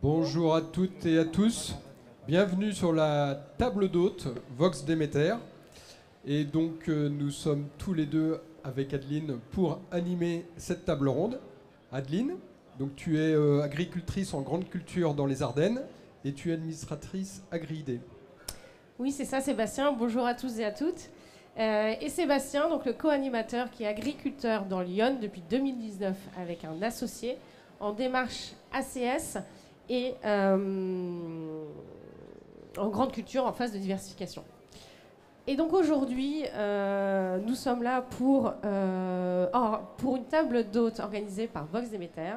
Bonjour à toutes et à tous. Bienvenue sur la table d'hôte Vox Déméter. Et donc nous sommes tous les deux avec Adeline pour animer cette table ronde. Adeline, donc tu es agricultrice en grande culture dans les Ardennes et tu es administratrice Agri-ID. Oui, c'est ça, Sébastien. Bonjour à tous et à toutes. Et Sébastien, donc le co-animateur qui est agriculteur dans Lyon depuis 2019 avec un associé en démarche ACS et en grande culture en phase de diversification. Et donc aujourd'hui, nous sommes là pour une table d'hôtes organisée par Vox Déméter.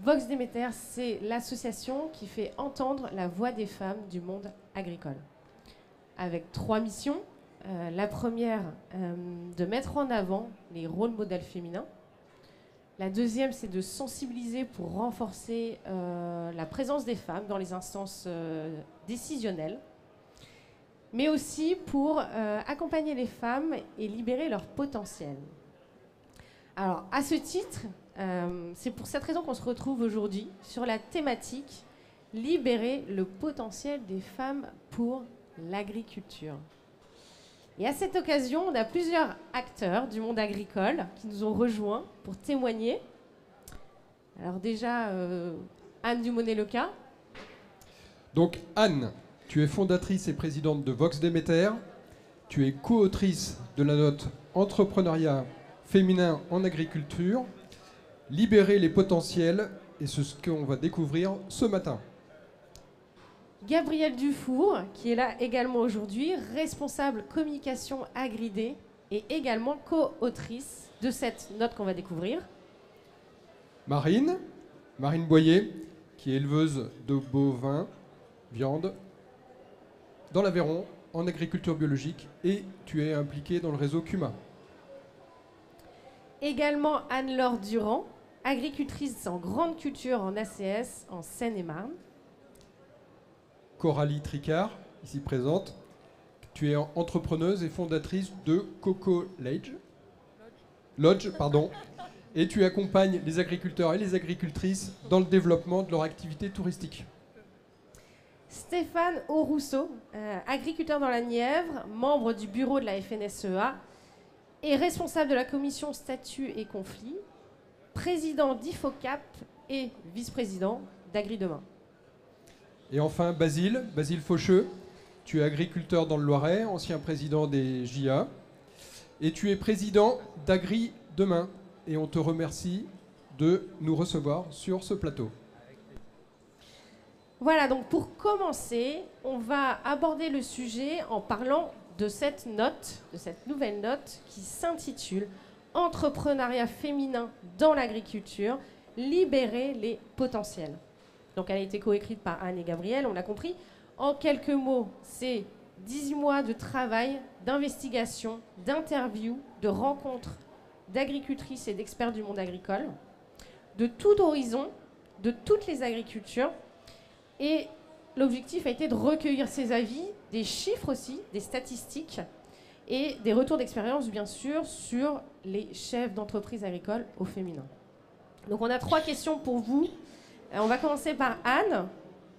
Vox Déméter, c'est l'association qui fait entendre la voix des femmes du monde agricole. Avec 3 missions. La première, de mettre en avant les rôles modèles féminins. La deuxième, c'est de sensibiliser pour renforcer la présence des femmes dans les instances décisionnelles, mais aussi pour accompagner les femmes et libérer leur potentiel. Alors, à ce titre, c'est pour cette raison qu'on se retrouve aujourd'hui sur la thématique « Libérer le potentiel des femmes pour l'agriculture ». Et à cette occasion, on a plusieurs acteurs du monde agricole qui nous ont rejoints pour témoigner. Alors déjà, Anne Dumonnet-Leca. Donc Anne, tu es fondatrice et présidente de Vox Déméter. Tu es co-autrice de la note Entrepreneuriat féminin en agriculture. Libérer les potentiels, et c'est ce qu'on va découvrir ce matin. Gabrielle Dufour, qui est là également aujourd'hui, responsable communication Agri-ID et également co-autrice de cette note qu'on va découvrir. Marine Boyer, qui est éleveuse de bovins, viande, dans l'Aveyron, en agriculture biologique, et tu es impliquée dans le réseau CUMA. Également Anne-Laure Durand, agricultrice en grande culture en ACS en Seine-et-Marne. Coralie Tricard, ici présente. Tu es entrepreneuse et fondatrice de Coco Lodge, et tu accompagnes les agriculteurs et les agricultrices dans le développement de leur activité touristique. Stéphane Aurousseau, agriculteur dans la Nièvre, membre du bureau de la FNSEA et responsable de la commission statut et conflits, président d'IFOCAP et vice-président d'Agri-Demain. Et enfin, Basile Faucheux, tu es agriculteur dans le Loiret, ancien président des JA, et tu es président d'Agri-Demain. Et on te remercie de nous recevoir sur ce plateau. Voilà, donc pour commencer, on va aborder le sujet en parlant de cette note, de cette nouvelle note qui s'intitule « Entrepreneuriat féminin dans l'agriculture, libérer les potentiels ». Donc elle a été coécrite par Anne et Gabrielle, on l'a compris. En quelques mots, c'est 18 mois de travail, d'investigation, d'interviews, de rencontres d'agricultrices et d'experts du monde agricole, de tout horizon, de toutes les agricultures. Et l'objectif a été de recueillir ces avis, des chiffres aussi, des statistiques et des retours d'expérience, bien sûr, sur les chefs d'entreprise agricole au féminin. Donc on a 3 questions pour vous. On va commencer par Anne.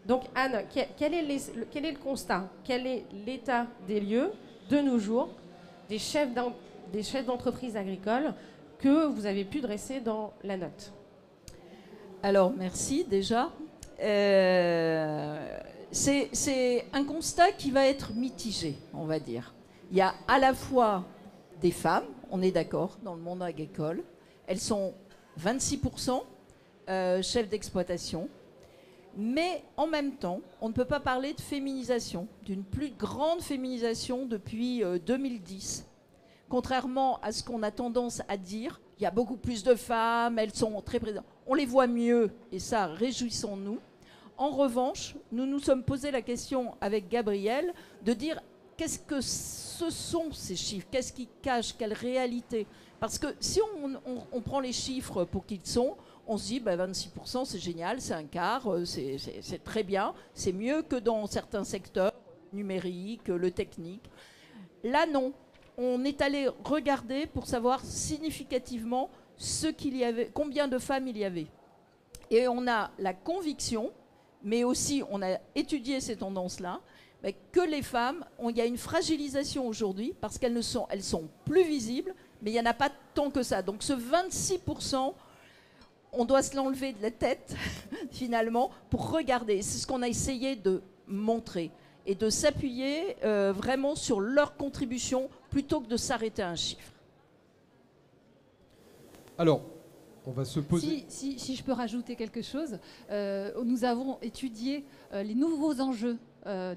Donc Anne, quel est le constat? Quel est l'état des lieux de nos jours des chefs d'entreprise agricole que vous avez pu dresser dans la note? Alors merci déjà. C'est un constat qui va être mitigé, on va dire. Il y a à la fois des femmes, on est d'accord, dans le monde agricole. Elles sont 26%. Chef d'exploitation, mais en même temps, on ne peut pas parler de féminisation, d'une plus grande féminisation depuis 2010. Contrairement à ce qu'on a tendance à dire, il y a beaucoup plus de femmes, elles sont très présentes. On les voit mieux, et ça, réjouissons-nous. En revanche, nous nous sommes posé la question avec Gabrielle de dire qu'est-ce que ce sont ces chiffres, qu'est-ce qu'ils cachent, quelle réalité. Parce que si on prend les chiffres pour qu'ils sont, on se dit 26%, c'est génial, c'est un quart, c'est très bien, c'est mieux que dans certains secteurs, numériques, le technique. Là, non. On est allé regarder pour savoir significativement combien de femmes il y avait. Et on a la conviction mais aussi on a étudié ces tendances-là, que les femmes, il y a une fragilisation aujourd'hui parce elles sont plus visibles, mais il n'y en a pas tant que ça. Donc ce 26%, on doit se l'enlever de la tête, finalement, pour regarder. C'est ce qu'on a essayé de montrer et de s'appuyer vraiment sur leur contribution plutôt que de s'arrêter à un chiffre. Alors, on va se poser... Si je peux rajouter quelque chose, nous avons étudié les nouveaux enjeux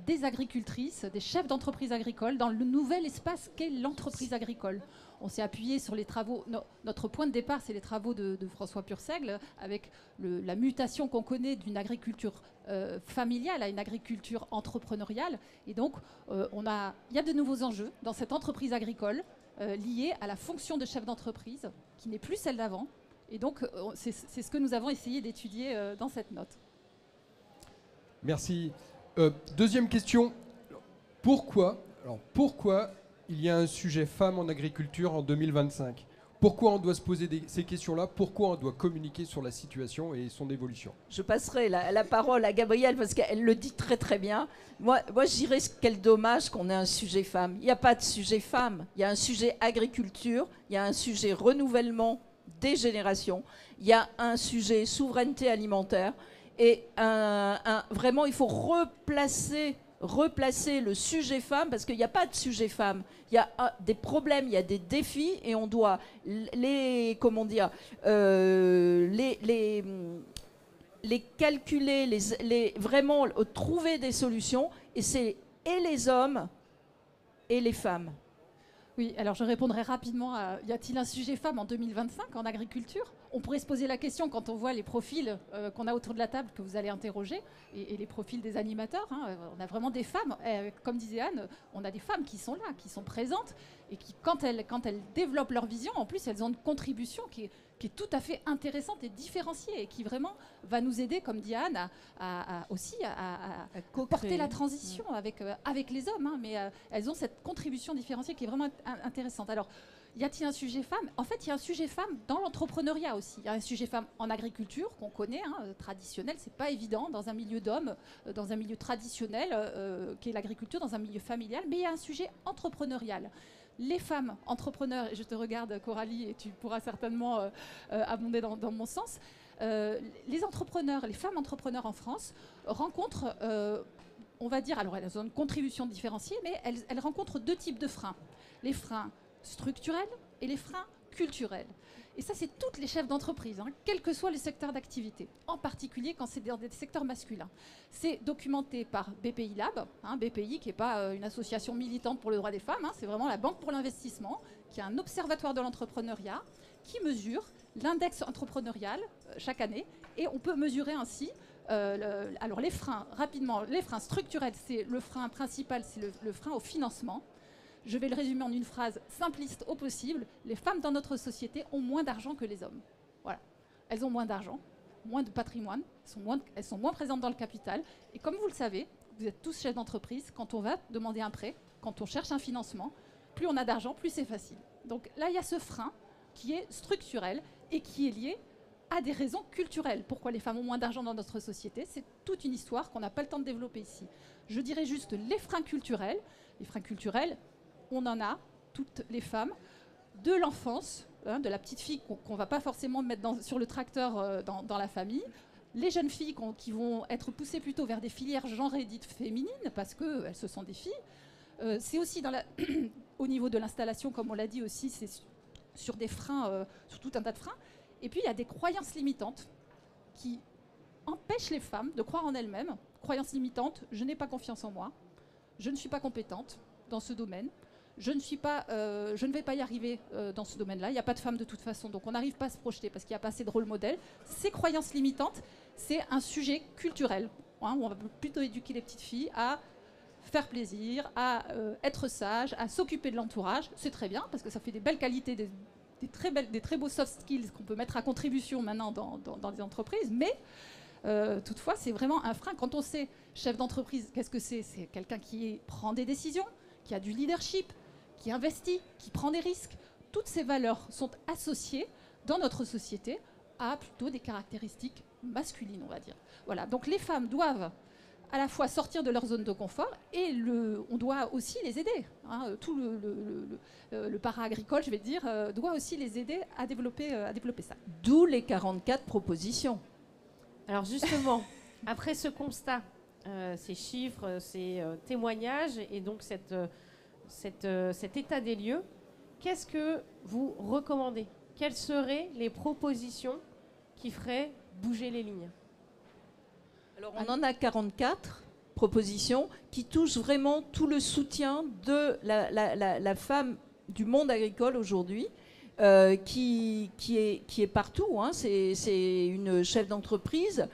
des agricultrices, des chefs d'entreprise agricole dans le nouvel espace qu'est l'entreprise agricole. On s'est appuyé sur les travaux. Notre point de départ, c'est les travaux de François Purseigle, avec la mutation qu'on connaît d'une agriculture familiale à une agriculture entrepreneuriale. Et donc, il y a de nouveaux enjeux dans cette entreprise agricole liés à la fonction de chef d'entreprise, qui n'est plus celle d'avant. Et donc, c'est ce que nous avons essayé d'étudier dans cette note. Merci. Deuxième question. Pourquoi il y a un sujet femmes en agriculture en 2025 ? Pourquoi on doit se poser ces questions-là ? Pourquoi on doit communiquer sur la situation et son évolution ? Je passerai la parole à Gabrielle parce qu'elle le dit très très bien. Moi je dirais quel dommage qu'on ait un sujet femme. Il n'y a pas de sujet femme. Il y a un sujet agriculture, il y a un sujet renouvellement des générations, il y a un sujet souveraineté alimentaire et vraiment il faut replacer le sujet femme parce qu'il n'y a pas de sujet femme. Il y a des problèmes, il y a des défis et on doit les calculer, vraiment trouver des solutions et c'est et les hommes et les femmes. Oui, alors je répondrai rapidement à y a-t-il un sujet femme en 2025 en agriculture ? On pourrait se poser la question quand on voit les profils qu'on a autour de la table que vous allez interroger et les profils des animateurs. On a vraiment des femmes, comme disait Anne, on a des femmes qui sont là, qui sont présentes et qui, quand elles développent leur vision, en plus elles ont une contribution qui est tout à fait intéressante et différenciée et qui vraiment va nous aider, comme dit Anne, à porter la transition avec les hommes. Mais elles ont cette contribution différenciée qui est vraiment intéressante. Alors, y a-t-il un sujet femme ? En fait, il y a un sujet femme dans l'entrepreneuriat aussi. Il y a un sujet femme en agriculture qu'on connaît, traditionnel. C'est pas évident dans un milieu d'hommes, dans un milieu traditionnel qui est l'agriculture, dans un milieu familial. Mais il y a un sujet entrepreneurial. Les femmes entrepreneurs, et je te regarde Coralie et tu pourras certainement abonder dans mon sens, les entrepreneurs, les femmes entrepreneurs en France rencontrent, on va dire, alors elles ont une contribution différenciée, mais elles rencontrent deux types de freins. Les freins structurels et les freins culturels. Et ça, c'est toutes les chefs d'entreprise, quel que soit le secteur d'activité, en particulier quand c'est dans des secteurs masculins. C'est documenté par BPI Lab, BPI qui n'est pas une association militante pour le droit des femmes, c'est vraiment la Banque pour l'investissement, qui est un observatoire de l'entrepreneuriat, qui mesure l'index entrepreneurial chaque année, et on peut mesurer ainsi alors les freins, rapidement, les freins structurels, c'est le frein principal, c'est le frein au financement. Je vais le résumer en une phrase simpliste au possible. Les femmes dans notre société ont moins d'argent que les hommes. Voilà. Elles ont moins d'argent, moins de patrimoine, elles sont moins présentes dans le capital. Et comme vous le savez, vous êtes tous chefs d'entreprise, quand on va demander un prêt, quand on cherche un financement, plus on a d'argent, plus c'est facile. Donc là, il y a ce frein qui est structurel et qui est lié à des raisons culturelles. Pourquoi les femmes ont moins d'argent dans notre société ? C'est toute une histoire qu'on n'a pas le temps de développer ici. Je dirais juste les freins culturels. Les freins culturels, on en a, toutes les femmes, de l'enfance, de la petite fille qu'on ne va pas forcément mettre sur le tracteur dans la famille, les jeunes filles qui vont être poussées plutôt vers des filières genrées dites féminines, parce qu'elles se sont des filles. C'est aussi au niveau de l'installation, comme on l'a dit aussi, c'est sur des freins, sur tout un tas de freins. Et puis il y a des croyances limitantes qui empêchent les femmes de croire en elles-mêmes. Croyances limitantes, je n'ai pas confiance en moi, je ne suis pas compétente dans ce domaine. Je ne vais pas y arriver dans ce domaine-là. Il n'y a pas de femmes de toute façon, donc on n'arrive pas à se projeter parce qu'il n'y a pas assez de rôle modèle. Ces croyances limitantes, c'est un sujet culturel. Où on va plutôt éduquer les petites filles à faire plaisir, à être sages, à s'occuper de l'entourage. C'est très bien parce que ça fait des belles qualités, des très beaux soft skills qu'on peut mettre à contribution maintenant dans les entreprises. Mais toutefois, c'est vraiment un frein. Quand on sait chef d'entreprise, qu'est-ce que c'est ? C'est quelqu'un qui prend des décisions, qui a du leadership, qui investit, qui prend des risques. Toutes ces valeurs sont associées dans notre société à plutôt des caractéristiques masculine, on va dire. Voilà, donc les femmes doivent à la fois sortir de leur zone de confort et on doit aussi les aider. Hein, tout le para-agricole, je vais dire, doit aussi les aider à développer ça. D'où les 44 propositions. Alors justement, après ce constat, ces chiffres, ces témoignages et donc cet état des lieux, qu'est-ce que vous recommandez? Quelles seraient les propositions qui feraient bouger les lignes? Alors, on en a 44 propositions qui touchent vraiment tout le soutien de la femme du monde agricole aujourd'hui, qui est partout. Hein. C'est une chef d'entreprise.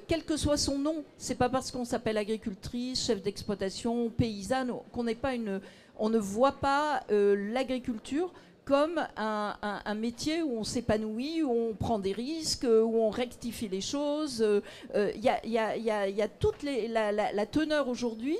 Quel que soit son nom, c'est pas parce qu'on s'appelle agricultrice, chef d'exploitation, paysanne, on ne voit pas l'agriculture comme un métier où on s'épanouit, où on prend des risques, où on rectifie les choses. Il y a toute la teneur aujourd'hui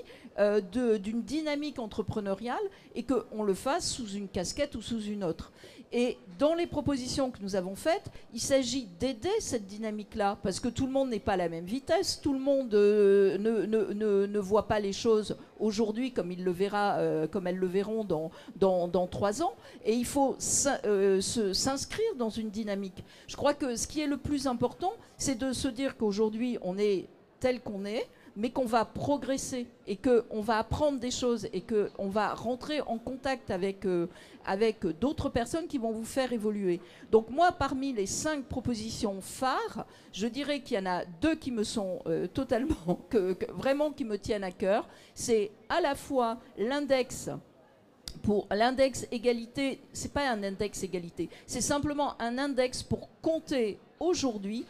d'une dynamique entrepreneuriale et qu'on le fasse sous une casquette ou sous une autre. Et dans les propositions que nous avons faites, il s'agit d'aider cette dynamique-là, parce que tout le monde n'est pas à la même vitesse, tout le monde ne voit pas les choses aujourd'hui comme il le verra, comme elles le verront dans 3 ans. Et il faut s'inscrire dans une dynamique. Je crois que ce qui est le plus important, c'est de se dire qu'aujourd'hui, on est tel qu'on est, mais qu'on va progresser et qu'on va apprendre des choses et qu'on va rentrer en contact avec d'autres personnes qui vont vous faire évoluer. Donc moi, parmi les 5 propositions phares, je dirais qu'il y en a 2 qui me sont totalement, vraiment qui me tiennent à cœur. C'est à la fois l'index. Pour l'index égalité, c'est pas un index égalité, c'est simplement un index pour compter aujourd'hui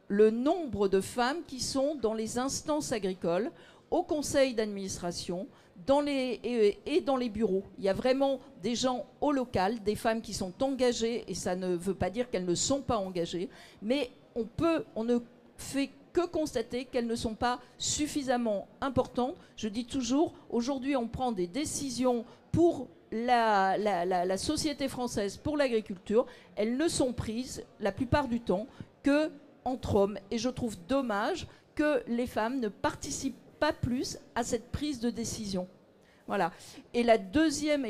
le nombre de femmes qui sont dans les instances agricoles, au conseil d'administration et dans les bureaux. Il y a vraiment des gens au local, des femmes qui sont engagées, et ça ne veut pas dire qu'elles ne sont pas engagées, mais on ne fait que constater qu'elles ne sont pas suffisamment importantes. Je dis toujours, aujourd'hui on prend des décisions pour la société française, pour l'agriculture. Elles ne sont prises la plupart du temps que entre hommes, et je trouve dommage que les femmes ne participent pas plus à cette prise de décision. Voilà. Et la deuxième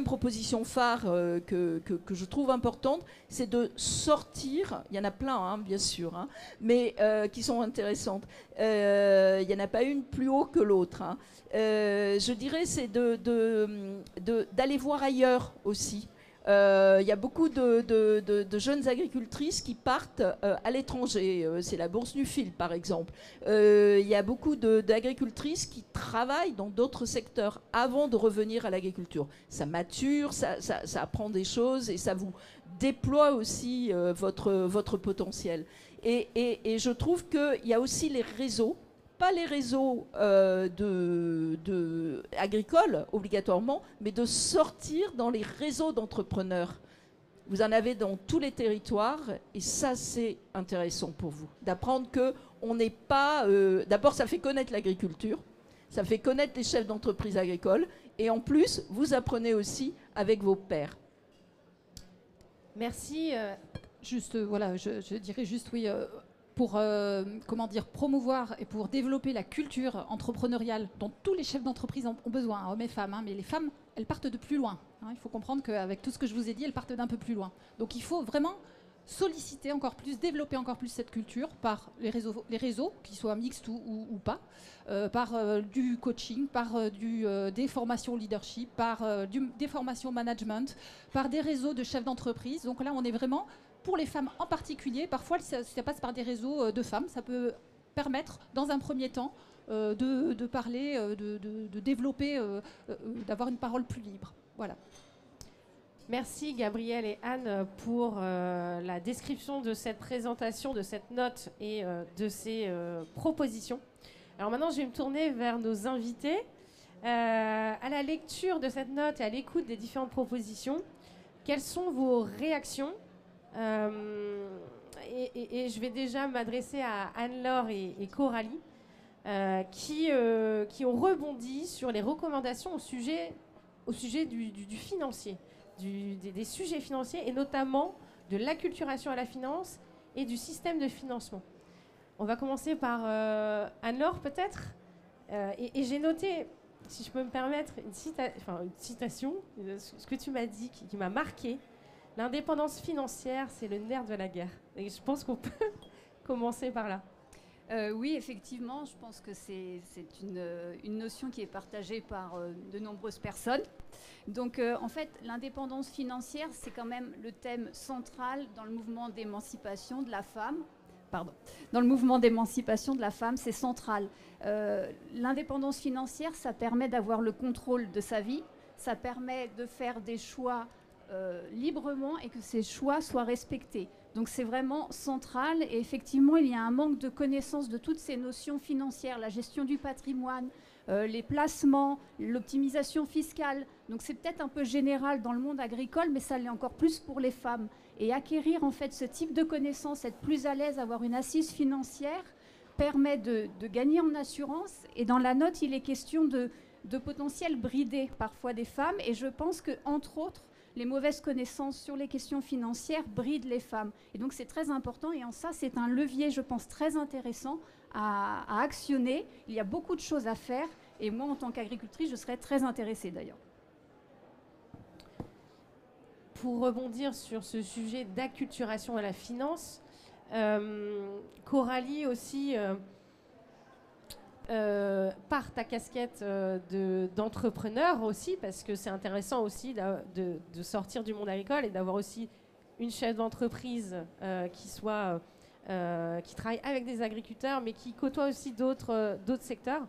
proposition phare que je trouve importante, c'est de sortir, il y en a plein hein, bien sûr, hein, mais qui sont intéressantes, il n'y en a pas une plus haut que l'autre, hein. Je dirais c'est d'aller voir ailleurs aussi. Il y a beaucoup de jeunes agricultrices qui partent à l'étranger. C'est la bourse Nufil, par exemple. Il y a beaucoup d'agricultrices qui travaillent dans d'autres secteurs avant de revenir à l'agriculture. Ça mature, ça apprend des choses et ça vous déploie aussi votre potentiel. Et je trouve qu'il y a aussi les réseaux. Pas les réseaux agricoles obligatoirement, mais de sortir dans les réseaux d'entrepreneurs. Vous en avez dans tous les territoires et ça c'est intéressant pour vous. D'apprendre qu'on n'est pas... D'abord ça fait connaître l'agriculture, ça fait connaître les chefs d'entreprise agricoles et en plus vous apprenez aussi avec vos pairs. Merci. Juste, voilà, je dirais juste oui... pour promouvoir et pour développer la culture entrepreneuriale dont tous les chefs d'entreprise ont besoin, hommes et femmes, hein, mais les femmes, elles partent de plus loin. Hein, il faut comprendre qu'avec tout ce que je vous ai dit, elles partent d'un peu plus loin. Donc il faut vraiment solliciter encore plus, développer encore plus cette culture par les réseaux qu'ils soient mixtes ou pas, par du coaching, par des formations leadership, par des formations management, par des réseaux de chefs d'entreprise. Donc là, on est vraiment... Pour les femmes en particulier, parfois ça passe par des réseaux de femmes. Ça peut permettre, dans un premier temps, de parler, de développer, d'avoir une parole plus libre. Voilà. Merci Gabrielle et Anne pour la description de cette présentation, de cette note et de ces propositions. Alors maintenant, je vais me tourner vers nos invités. À la lecture de cette note et à l'écoute des différentes propositions, quelles sont vos réactions ? Et je vais déjà m'adresser à Anne-Laure et Coralie qui ont rebondi sur les recommandations au sujet du financier, des sujets financiers et notamment de l'acculturation à la finance et du système de financement. On va commencer par Anne-Laure peut-être. Et j'ai noté, si je peux me permettre, une citation, ce que tu m'as dit qui m'a marqué. L'indépendance financière, c'est le nerf de la guerre. Et je pense qu'on peut commencer par là. Oui, effectivement, je pense que c'est une notion qui est partagée par de nombreuses personnes. Donc, en fait, l'indépendance financière, c'est quand même le thème central dans le mouvement d'émancipation de la femme. Dans le mouvement d'émancipation de la femme, c'est central. L'indépendance financière, ça permet d'avoir le contrôle de sa vie, ça permet de faire des choix librement et que ces choix soient respectés. Donc c'est vraiment central et effectivement il y a un manque de connaissance de toutes ces notions financières, la gestion du patrimoine, les placements, l'optimisation fiscale. Donc c'est peut-être un peu général dans le monde agricole, mais ça l'est encore plus pour les femmes. Et acquérir en fait ce type de connaissances, être plus à l'aise, avoir une assise financière, permet de gagner en assurance. Et dans la note, il est question de potentiel bridé parfois des femmes. Et je pense que entre autres, les mauvaises connaissances sur les questions financières brident les femmes. Et donc c'est très important et en ça c'est un levier, je pense, très intéressant à actionner. Il y a beaucoup de choses à faire et moi en tant qu'agricultrice, je serais très intéressée d'ailleurs. Pour rebondir sur ce sujet d'acculturation à la finance, Coralie aussi, par ta casquette d'entrepreneur aussi, parce que c'est intéressant aussi de sortir du monde agricole et d'avoir aussi une chef d'entreprise qui travaille avec des agriculteurs, mais qui côtoie aussi d'autres secteurs.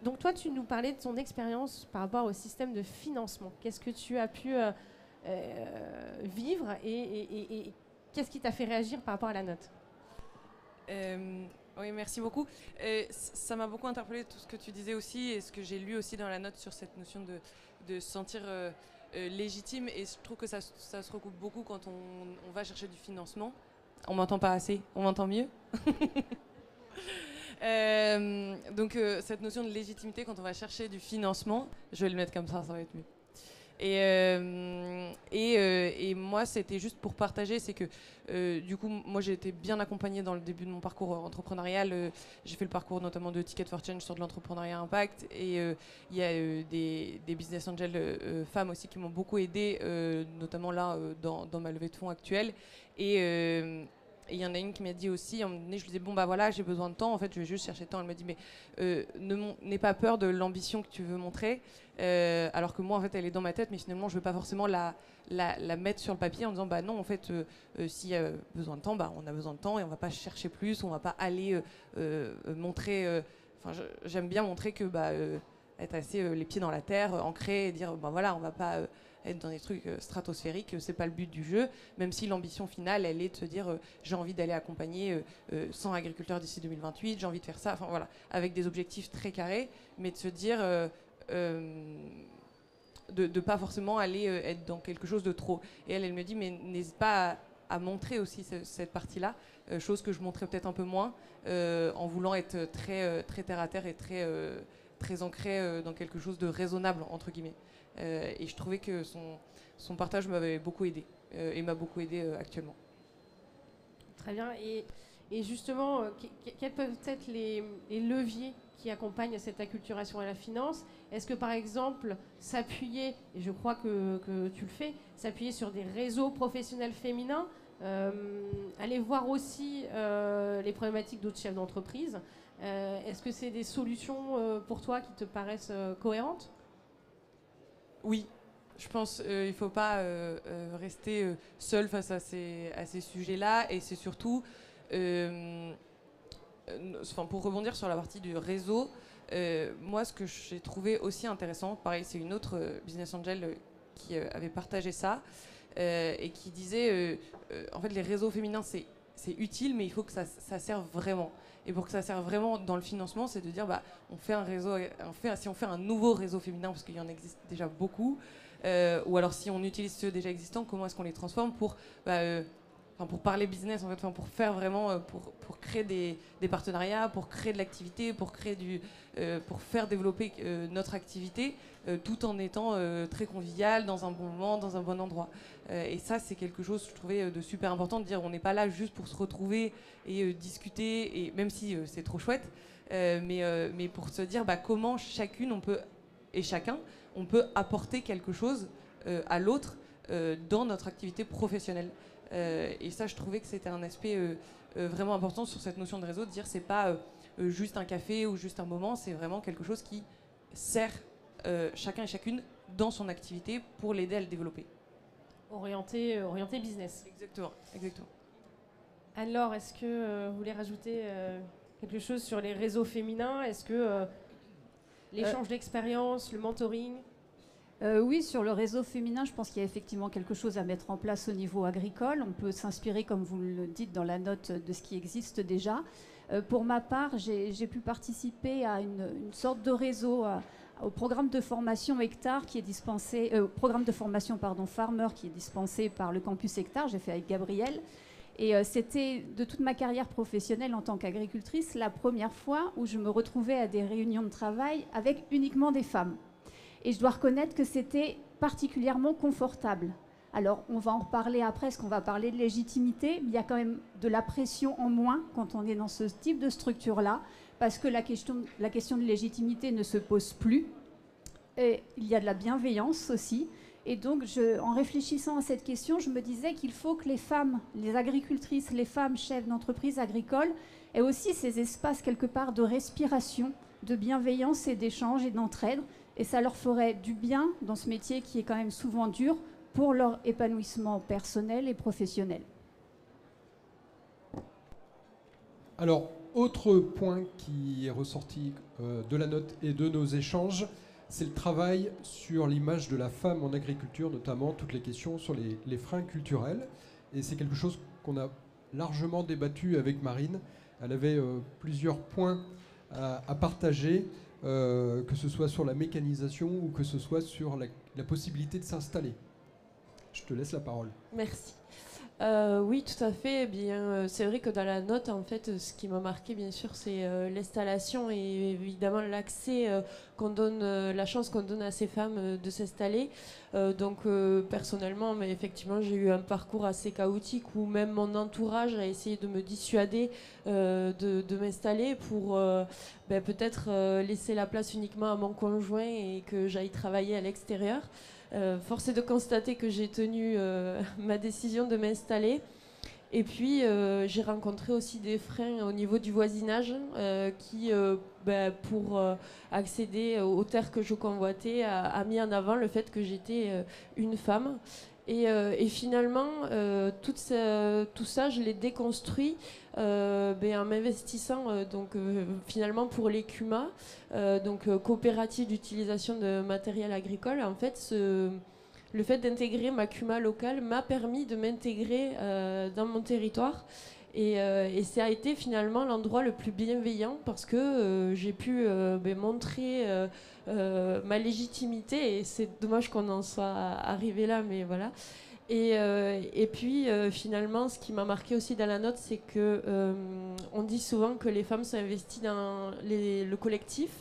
Donc toi, tu nous parlais de ton expérience par rapport au système de financement. Qu'est-ce que tu as pu vivre et qu'est-ce qui t'a fait réagir par rapport à la note? Oui, merci beaucoup. Ça m'a beaucoup interpellé tout ce que tu disais aussi et ce que j'ai lu aussi dans la note sur cette notion de se sentir légitime. Et je trouve que ça se recoupe beaucoup quand on va chercher du financement. On m'entend pas assez, on m'entend mieux. Donc cette notion de légitimité quand on va chercher du financement, je vais le mettre comme ça va être mieux. Et moi, c'était juste pour partager, c'est que du coup, moi j'ai été bien accompagnée dans le début de mon parcours entrepreneurial. J'ai fait le parcours notamment de Ticket for Change sur de l'entrepreneuriat impact. Et il y a des business angels femmes aussi qui m'ont beaucoup aidée, notamment là dans ma levée de fonds actuelle. Et il y en a une qui m'a dit aussi, je lui disais, bon bah voilà, j'ai besoin de temps, en fait je vais juste chercher le temps. Elle m'a dit, mais n'aie pas peur de l'ambition que tu veux montrer, alors que moi en fait elle est dans ma tête, mais finalement je veux pas forcément la mettre sur le papier en disant, bah non en fait s'il y a besoin de temps, bah on a besoin de temps et on va pas chercher plus, on va pas aller montrer, j'aime bien montrer que être assez les pieds dans la terre, ancré et dire, bah voilà, on va pas être dans des trucs stratosphériques, c'est pas le but du jeu, même si l'ambition finale, elle est de se dire j'ai envie d'aller accompagner 100 agriculteurs d'ici 2028, j'ai envie de faire ça, enfin voilà, avec des objectifs très carrés, mais de se dire de pas forcément aller être dans quelque chose de trop. Et elle me dit, mais n'hésite pas à montrer aussi cette partie-là, chose que je montrais peut-être un peu moins, en voulant être très terre à terre et très ancré dans quelque chose de raisonnable, entre guillemets. Et je trouvais que son partage m'avait beaucoup aidé et m'a beaucoup aidé actuellement. Très bien. Et justement, quels peuvent être les leviers qui accompagnent cette acculturation à la finance? Est-ce que par exemple, s'appuyer, et je crois que tu le fais, s'appuyer sur des réseaux professionnels féminins, aller voir aussi les problématiques d'autres chefs d'entreprise, est-ce que c'est des solutions pour toi qui te paraissent cohérentes? Oui, je pense qu'il ne faut pas rester seul face à ces sujets-là. Et c'est surtout, pour rebondir sur la partie du réseau, moi ce que j'ai trouvé aussi intéressant, pareil c'est une autre business angel qui avait partagé ça et qui disait en fait les réseaux féminins c'est utile mais il faut que ça serve vraiment. Et pour que ça serve vraiment dans le financement, c'est de dire on fait un réseau, si on fait un nouveau réseau féminin, parce qu'il y en existe déjà beaucoup, ou alors si on utilise ceux déjà existants, comment est-ce qu'on les transforme pour pour parler business, en fait, pour faire vraiment, pour créer des partenariats, pour créer de l'activité, pour faire développer notre activité, tout en étant très convivial, dans un bon moment, dans un bon endroit. Et ça, c'est quelque chose, je trouvais, de super important, de dire on n'est pas là juste pour se retrouver et discuter, et même si c'est trop chouette, mais pour se dire comment chacune, chacun, on peut apporter quelque chose à l'autre dans notre activité professionnelle. Et ça, je trouvais que c'était un aspect vraiment important sur cette notion de réseau, de dire c'est pas juste un café ou juste un moment, c'est vraiment quelque chose qui sert chacun et chacune dans son activité pour l'aider à le développer. Orienté business. Exactement. Alors, est-ce que vous voulez rajouter quelque chose sur les réseaux féminins? Est-ce que l'échange d'expérience, le mentoring? Oui, sur le réseau féminin, je pense qu'il y a effectivement quelque chose à mettre en place au niveau agricole. On peut s'inspirer, comme vous le dites dans la note, de ce qui existe déjà. Pour ma part, j'ai pu participer à une sorte de réseau, au programme de formation Hectare qui est dispensé, programme de formation Farmer qui est dispensé par le campus Hectare. J'ai fait avec Gabriel. Et c'était de toute ma carrière professionnelle en tant qu'agricultrice la première fois où je me retrouvais à des réunions de travail avec uniquement des femmes. Et je dois reconnaître que c'était particulièrement confortable. Alors, on va en reparler après, parce qu'on va parler de légitimité, mais il y a quand même de la pression en moins quand on est dans ce type de structure-là, parce que la question de légitimité ne se pose plus. Et il y a de la bienveillance aussi. Et donc, en réfléchissant à cette question, je me disais qu'il faut que les femmes, les agricultrices, les femmes chefs d'entreprise agricoles aient aussi ces espaces quelque part de respiration, de bienveillance et d'échange et d'entraide. Et ça leur ferait du bien dans ce métier qui est quand même souvent dur pour leur épanouissement personnel et professionnel. Alors, autre point qui est ressorti de la note et de nos échanges, c'est le travail sur l'image de la femme en agriculture, notamment toutes les questions sur les freins culturels. Et c'est quelque chose qu'on a largement débattu avec Marine. Elle avait plusieurs points à partager. Que ce soit sur la mécanisation ou que ce soit sur la possibilité de s'installer. Je te laisse la parole. Merci. Oui, tout à fait. Eh bien, c'est vrai que dans la note, en fait, ce qui m'a marqué, bien sûr, c'est l'installation et évidemment l'accès qu'on donne, la chance qu'on donne à ces femmes de s'installer. Donc, personnellement, mais effectivement, j'ai eu un parcours assez chaotique où même mon entourage a essayé de me dissuader de m'installer pour peut-être laisser la place uniquement à mon conjoint et que j'aille travailler à l'extérieur. Force est de constater que j'ai tenu ma décision de m'installer. Et puis, j'ai rencontré aussi des freins au niveau du voisinage qui, pour accéder aux terres que je convoitais, a mis en avant le fait que j'étais une femme. Et finalement, tout ça, je l'ai déconstruit en m'investissant finalement pour les CUMA, coopérative d'utilisation de matériel agricole. En fait, le fait d'intégrer ma CUMA locale m'a permis de m'intégrer dans mon territoire. Et ça a été finalement l'endroit le plus bienveillant parce que j'ai pu montrer ma légitimité, et c'est dommage qu'on en soit arrivé là, mais voilà. Et puis finalement, ce qui m'a marqué aussi dans la note, c'est que on dit souvent que les femmes sont investies dans le collectif.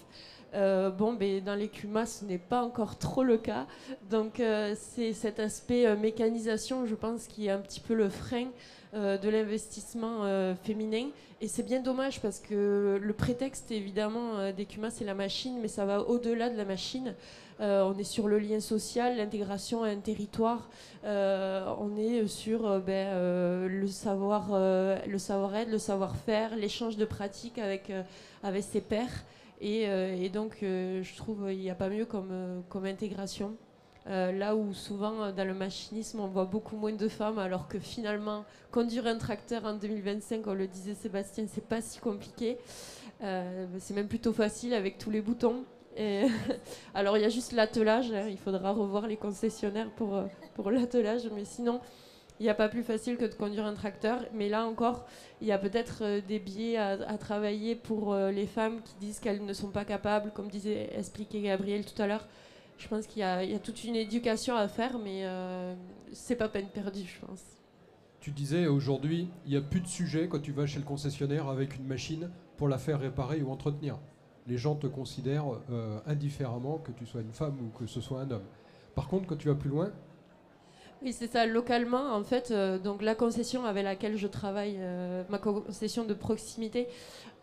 Dans les CUMA, ce n'est pas encore trop le cas. Donc c'est cet aspect mécanisation, je pense, qui est un petit peu le frein de l'investissement féminin. Et c'est bien dommage parce que le prétexte, évidemment, des CUMA, c'est la machine, mais ça va au-delà de la machine. On est sur le lien social, l'intégration à un territoire. On est sur le savoir-être, le savoir-faire, l'échange de pratiques avec ses pairs. Et donc, je trouve qu'il n'y a pas mieux comme intégration. Là où souvent, dans le machinisme, on voit beaucoup moins de femmes, alors que finalement, conduire un tracteur en 2025, comme le disait Sébastien, c'est pas si compliqué. C'est même plutôt facile avec tous les boutons. Alors, il y a juste l'attelage. Il faudra revoir les concessionnaires pour l'attelage, mais sinon, il n'y a pas plus facile que de conduire un tracteur. Mais là encore, il y a peut-être des biais à travailler pour les femmes qui disent qu'elles ne sont pas capables, comme expliquait Gabriel tout à l'heure. Je pense qu'il y a toute une éducation à faire, mais c'est pas peine perdue, je pense. Tu disais aujourd'hui, il n'y a plus de sujet quand tu vas chez le concessionnaire avec une machine pour la faire réparer ou entretenir. Les gens te considèrent indifféremment que tu sois une femme ou que ce soit un homme. Par contre, quand tu vas plus loin... Oui, c'est ça. Localement, en fait, donc la concession avec laquelle je travaille, ma concession de proximité,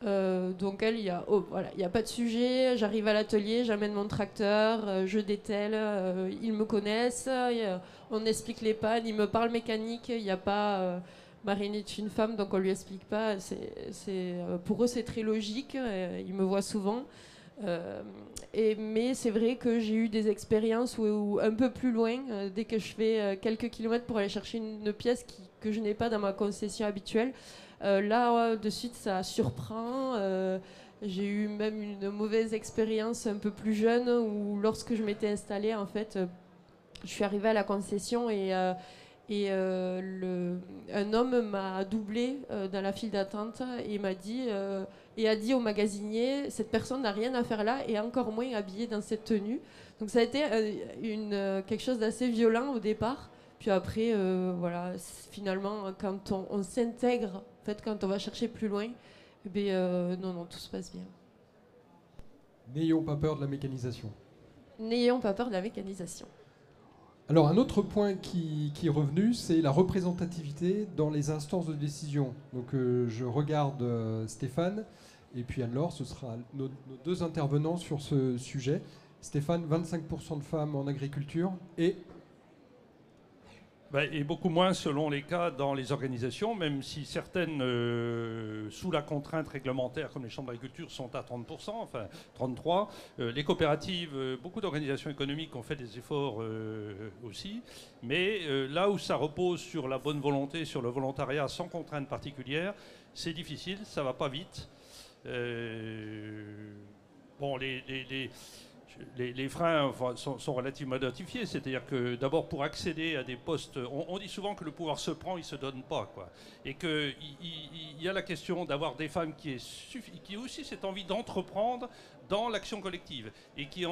donc elle, il y a pas de sujet. J'arrive à l'atelier, j'amène mon tracteur, je dételle, ils me connaissent, on explique les pannes, ils me parlent mécanique. Il n'y a pas Marine est une femme, donc on lui explique pas. Pour eux, c'est très logique. Ils me voient souvent. Mais c'est vrai que j'ai eu des expériences où un peu plus loin, dès que je fais quelques kilomètres pour aller chercher une pièce que je n'ai pas dans ma concession habituelle, là de suite ça surprend. J'ai eu même une mauvaise expérience un peu plus jeune où lorsque je m'étais installée, en fait, je suis arrivée à la concession et un homme m'a doublé dans la file d'attente et m'a dit et a dit au magasinier, cette personne n'a rien à faire là et encore moins habillée dans cette tenue. Donc ça a été quelque chose d'assez violent au départ. Puis après, voilà, finalement, quand on s'intègre, en fait, quand on va chercher plus loin, non, tout se passe bien. N'ayons pas peur de la mécanisation. N'ayons pas peur de la mécanisation. Alors un autre point qui est revenu, c'est la représentativité dans les instances de décision. Donc je regarde Stéphane et puis Anne-Laure, ce sera nos deux intervenants sur ce sujet. Stéphane, 25% de femmes en agriculture et beaucoup moins selon les cas dans les organisations, même si certaines, sous la contrainte réglementaire, comme les chambres d'agriculture, sont à 30%, enfin 33%. Les coopératives, beaucoup d'organisations économiques ont fait des efforts aussi. Mais là où ça repose sur la bonne volonté, sur le volontariat sans contrainte particulière, c'est difficile, ça ne va pas vite. Les freins sont relativement identifiés, c'est-à-dire que d'abord pour accéder à des postes, on dit souvent que le pouvoir se prend, il ne se donne pas, quoi. Et qu'il y a la question d'avoir des femmes qui aient aussi cette envie d'entreprendre dans l'action collective et qui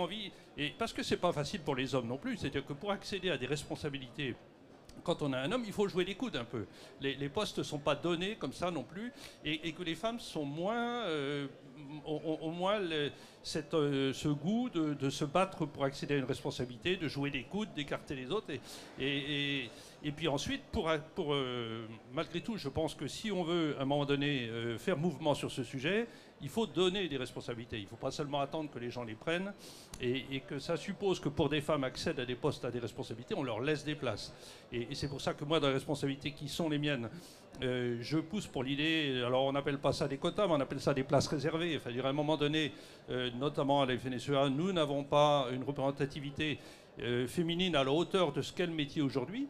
parce que c'est pas facile pour les hommes non plus, c'est-à-dire que pour accéder à des responsabilités, quand on a un homme, il faut jouer les coudes un peu. Les postes ne sont pas donnés comme ça non plus, et que les femmes sont moins, ont moins ce goût de se battre pour accéder à une responsabilité, de jouer les coudes, d'écarter les autres. Et puis ensuite, malgré tout, je pense que si on veut, à un moment donné, faire mouvement sur ce sujet, il faut donner des responsabilités. Il ne faut pas seulement attendre que les gens les prennent et que ça suppose que pour des femmes accèdent à des postes, à des responsabilités, on leur laisse des places. Et c'est pour ça que moi, dans les responsabilités qui sont les miennes, je pousse pour l'idée, alors on n'appelle pas ça des quotas, mais on appelle ça des places réservées. Enfin, à un moment donné, notamment à la FNSEA, nous n'avons pas une représentativité féminine à la hauteur de ce qu'est le métier aujourd'hui.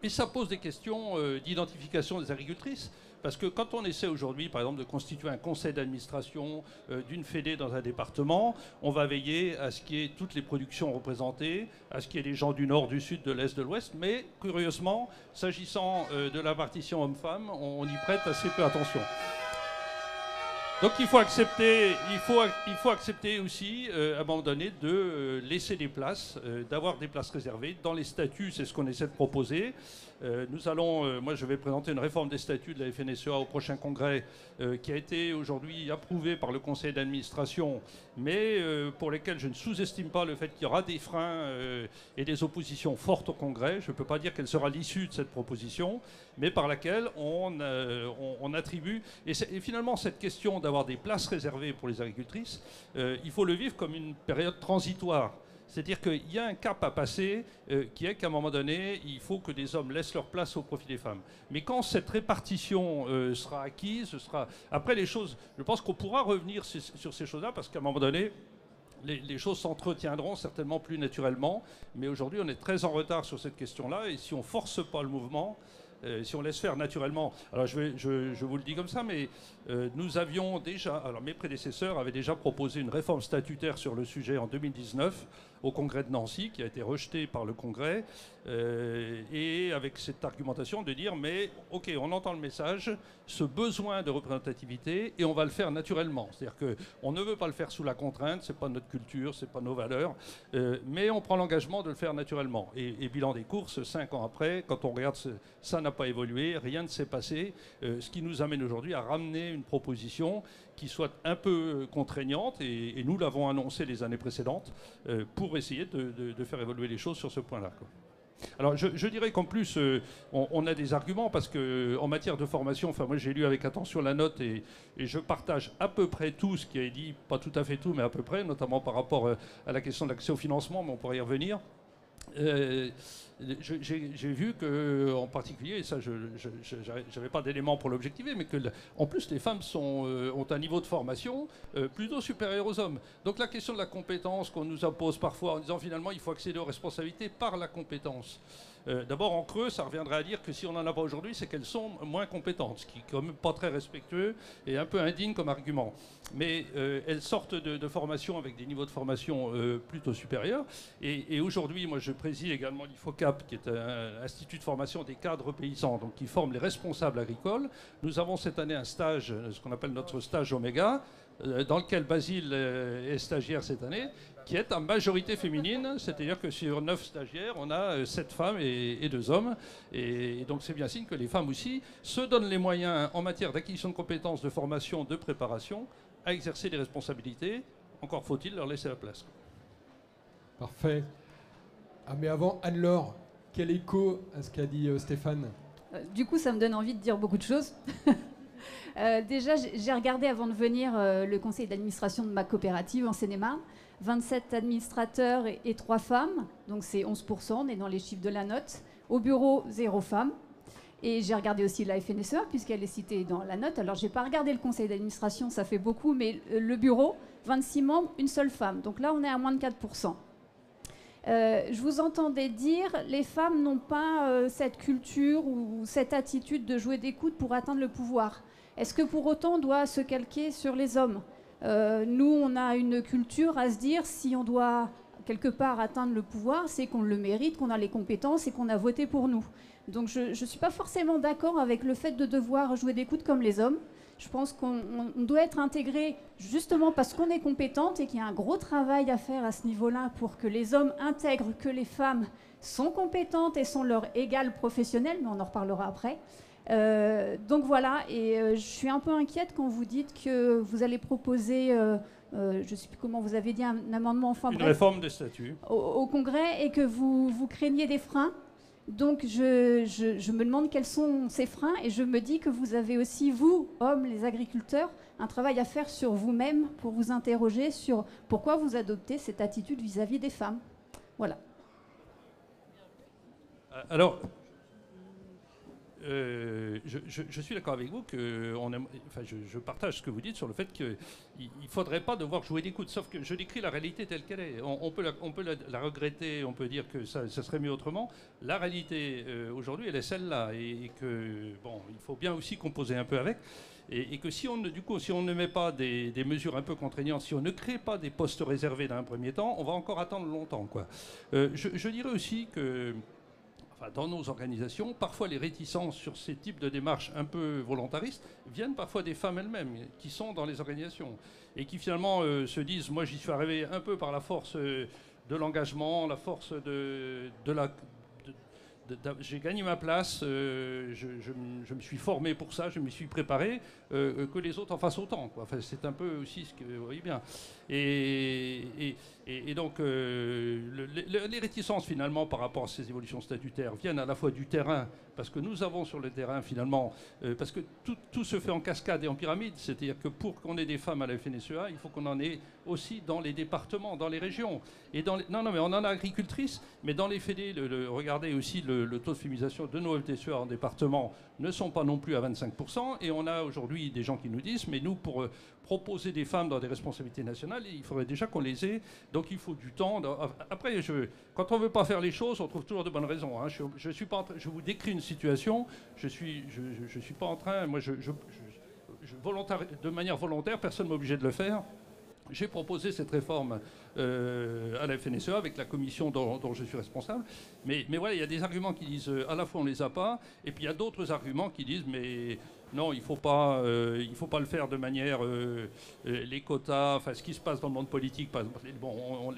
Et ça pose des questions d'identification des agricultrices. Parce que quand on essaie aujourd'hui, par exemple, de constituer un conseil d'administration d'une fédé dans un département, on va veiller à ce qu'il y ait toutes les productions représentées, à ce qu'il y ait les gens du nord, du sud, de l'est, de l'ouest. Mais curieusement, s'agissant de la partition homme-femme, on y prête assez peu attention. Donc il faut accepter aussi, à un moment donné, de laisser des places, d'avoir des places réservées. Dans les statuts, c'est ce qu'on essaie de proposer. Moi je vais présenter une réforme des statuts de la FNSEA au prochain congrès qui a été aujourd'hui approuvé par le conseil d'administration, mais pour lesquels je ne sous-estime pas le fait qu'il y aura des freins et des oppositions fortes au congrès. Je ne peux pas dire quelle sera l'issue de cette proposition, mais par laquelle on attribue. Et finalement, cette question d'avoir des places réservées pour les agricultrices, il faut le vivre comme une période transitoire. C'est-à-dire qu'il y a un cap à passer qui est qu'à un moment donné, il faut que des hommes laissent leur place au profit des femmes. Mais quand cette répartition sera acquise, après les choses, je pense qu'on pourra revenir sur ces choses-là parce qu'à un moment donné, les choses s'entretiendront certainement plus naturellement. Mais aujourd'hui, on est très en retard sur cette question-là et si on ne force pas le mouvement, si on laisse faire naturellement, alors je vous le dis comme ça, mais nous avions déjà, alors mes prédécesseurs avaient déjà proposé une réforme statutaire sur le sujet en 2019, au congrès de Nancy, qui a été rejeté par le congrès, et avec cette argumentation de dire, mais ok, on entend le message, ce besoin de représentativité, et on va le faire naturellement. C'est-à-dire qu'on ne veut pas le faire sous la contrainte, c'est pas notre culture, c'est pas nos valeurs, mais on prend l'engagement de le faire naturellement. Et bilan des courses, 5 ans après, quand on regarde, ça n'a pas évolué, rien ne s'est passé, ce qui nous amène aujourd'hui à ramener une proposition qui soit un peu contraignante, et nous l'avons annoncé les années précédentes, pour essayer de faire évoluer les choses sur ce point-là, quoi. Alors je dirais qu'en plus, on a des arguments, parce qu'en matière de formation, moi j'ai lu avec attention la note, et je partage à peu près tout ce qui est dit, pas tout à fait tout, mais à peu près, notamment par rapport à la question de l'accès au financement, mais on pourrait y revenir. J'ai vu que, en particulier, et ça, je n'avais pas d'éléments pour l'objectiver, mais que, en plus, les femmes ont un niveau de formation plutôt supérieur aux hommes. Donc la question de la compétence qu'on nous impose parfois en disant finalement il faut accéder aux responsabilités par la compétence. D'abord, en creux, ça reviendrait à dire que si on n'en a pas aujourd'hui, c'est qu'elles sont moins compétentes, ce qui est quand même pas très respectueux et un peu indigne comme argument. Mais elles sortent de formation avec des niveaux de formation plutôt supérieurs. Et aujourd'hui, moi, je préside également l'IFOCAP, qui est un institut de formation des cadres paysans, donc qui forme les responsables agricoles. Nous avons cette année un stage, ce qu'on appelle notre stage Oméga, dans lequel Basile est stagiaire cette année, qui est en majorité féminine, c'est-à-dire que sur 9 stagiaires, on a 7 femmes et 2 hommes. Et donc c'est bien signe que les femmes aussi se donnent les moyens en matière d'acquisition de compétences, de formation, de préparation, à exercer des responsabilités. Encore faut-il leur laisser la place. Parfait. Ah, mais avant, Anne-Laure, quel écho à ce qu'a dit Stéphane? Du coup, ça me donne envie de dire beaucoup de choses. Déjà, j'ai regardé avant de venir le conseil d'administration de ma coopérative en Seine-et-Marne. 27 administrateurs et 3 femmes, donc c'est 11%, on est dans les chiffres de la note. Au bureau, 0 femmes. Et j'ai regardé aussi la FNSEA, puisqu'elle est citée dans la note. Alors, je n'ai pas regardé le conseil d'administration, ça fait beaucoup, mais le bureau, 26 membres, une seule femme. Donc là, on est à moins de 4%. Je vous entendais dire, les femmes n'ont pas cette culture ou cette attitude de jouer des coudes pour atteindre le pouvoir. Est-ce que pour autant on doit se calquer sur les hommes? Nous, on a une culture à se dire, si on doit quelque part atteindre le pouvoir, c'est qu'on le mérite, qu'on a les compétences et qu'on a voté pour nous. Donc je ne suis pas forcément d'accord avec le fait de devoir jouer des coudes comme les hommes. Je pense qu'on doit être intégré justement parce qu'on est compétente et qu'il y a un gros travail à faire à ce niveau-là pour que les hommes intègrent que les femmes sont compétentes et sont leur égales professionnelles, mais on en reparlera après. Donc voilà, et je suis un peu inquiète quand vous dites que vous allez proposer, je ne sais plus comment vous avez dit, un amendement, enfin une bref, réforme des statuts au Congrès, et que vous craignez des freins. Donc je me demande quels sont ces freins, et je me dis que vous avez aussi, vous, hommes, les agriculteurs, un travail à faire sur vous-même pour vous interroger sur pourquoi vous adoptez cette attitude vis-à-vis des femmes. Voilà. Alors, je suis d'accord avec vous que je partage ce que vous dites sur le fait qu'il ne faudrait pas devoir jouer des coudes, sauf que je décris la réalité telle qu'elle est. On peut la regretter, on peut dire que ça serait mieux autrement. La réalité aujourd'hui, elle est celle-là, et que bon, il faut bien aussi composer un peu avec. Et que si on ne met pas des mesures un peu contraignantes, si on ne crée pas des postes réservés dans un premier temps, on va encore attendre longtemps, quoi. Je dirais aussi que dans nos organisations, parfois les réticences sur ces types de démarches un peu volontaristes viennent parfois des femmes elles-mêmes qui sont dans les organisations et qui finalement se disent, moi j'y suis arrivé un peu par la force de l'engagement, la force j'ai gagné ma place, je me suis formé pour ça, je me suis préparé, que les autres en fassent autant, quoi. Enfin, c'est un peu aussi ce que vous voyez bien. Et donc, les réticences finalement par rapport à ces évolutions statutaires viennent à la fois du terrain, parce que nous avons sur le terrain finalement, parce que tout se fait en cascade et en pyramide, c'est-à-dire que pour qu'on ait des femmes à la FNSEA, il faut qu'on en ait aussi dans les départements, dans les régions. Et non, mais on en a agricultrices, mais dans les fédés, regardez aussi le taux de féminisation de nos FNSEA en département ne sont pas non plus à 25%, et on a aujourd'hui des gens qui nous disent, mais nous, pour proposer des femmes dans des responsabilités nationales, il faudrait déjà qu'on les ait, donc il faut du temps. Après, quand on ne veut pas faire les choses, on trouve toujours de bonnes raisons, hein. Je suis pas je vous décris une situation, je suis pas en train, moi de manière volontaire, personne ne m'a obligé de le faire. j'ai proposé cette réforme à la FNSEA avec la commission dont je suis responsable. Mais voilà, il y a des arguments qui disent à la fois on les a pas, et puis il y a d'autres arguments qui disent mais non, il faut pas le faire de manière les quotas, enfin ce qui se passe dans le monde politique. Par exemple,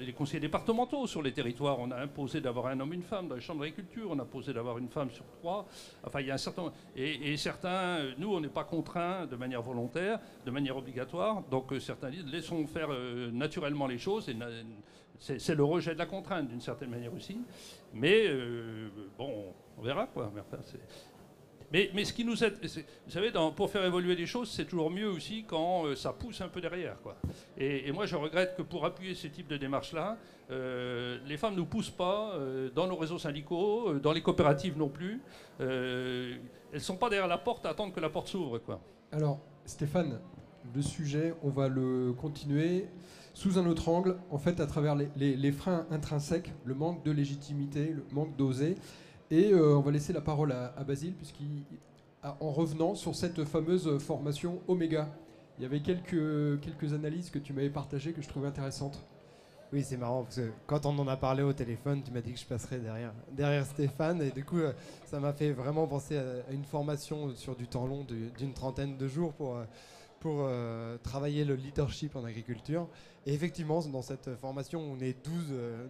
les conseillers départementaux sur les territoires, on a imposé d'avoir un homme, une femme. Dans les chambres d'agriculture, on a imposé d'avoir une femme sur 3. Enfin, il y a un certain et certains, nous, on n'est pas contraints de manière volontaire, de manière obligatoire. Donc certains disent laissons faire naturellement les choses. Et c'est le rejet de la contrainte d'une certaine manière aussi. Mais bon, on verra quoi. Mais ce qui nous aide, vous savez, pour faire évoluer les choses, c'est toujours mieux aussi quand ça pousse un peu derrière, quoi. Et moi, je regrette que pour appuyer ce type de démarche-là, les femmes ne nous poussent pas dans nos réseaux syndicaux, dans les coopératives non plus. Elles ne sont pas derrière la porte à attendre que la porte s'ouvre, quoi. Alors, Stéphane, le sujet, on va le continuer sous un autre angle, en fait, à travers les freins intrinsèques, le manque de légitimité, le manque d'oser. Et on va laisser la parole à Basile, en revenant sur cette fameuse formation Oméga. Il y avait quelques analyses que tu m'avais partagées que je trouvais intéressantes. Oui, c'est marrant, parce que quand on en a parlé au téléphone, tu m'as dit que je passerais derrière Stéphane, et du coup, ça m'a fait vraiment penser à une formation sur du temps long d'une trentaine de jours pour travailler le leadership en agriculture. Et effectivement, dans cette formation, on est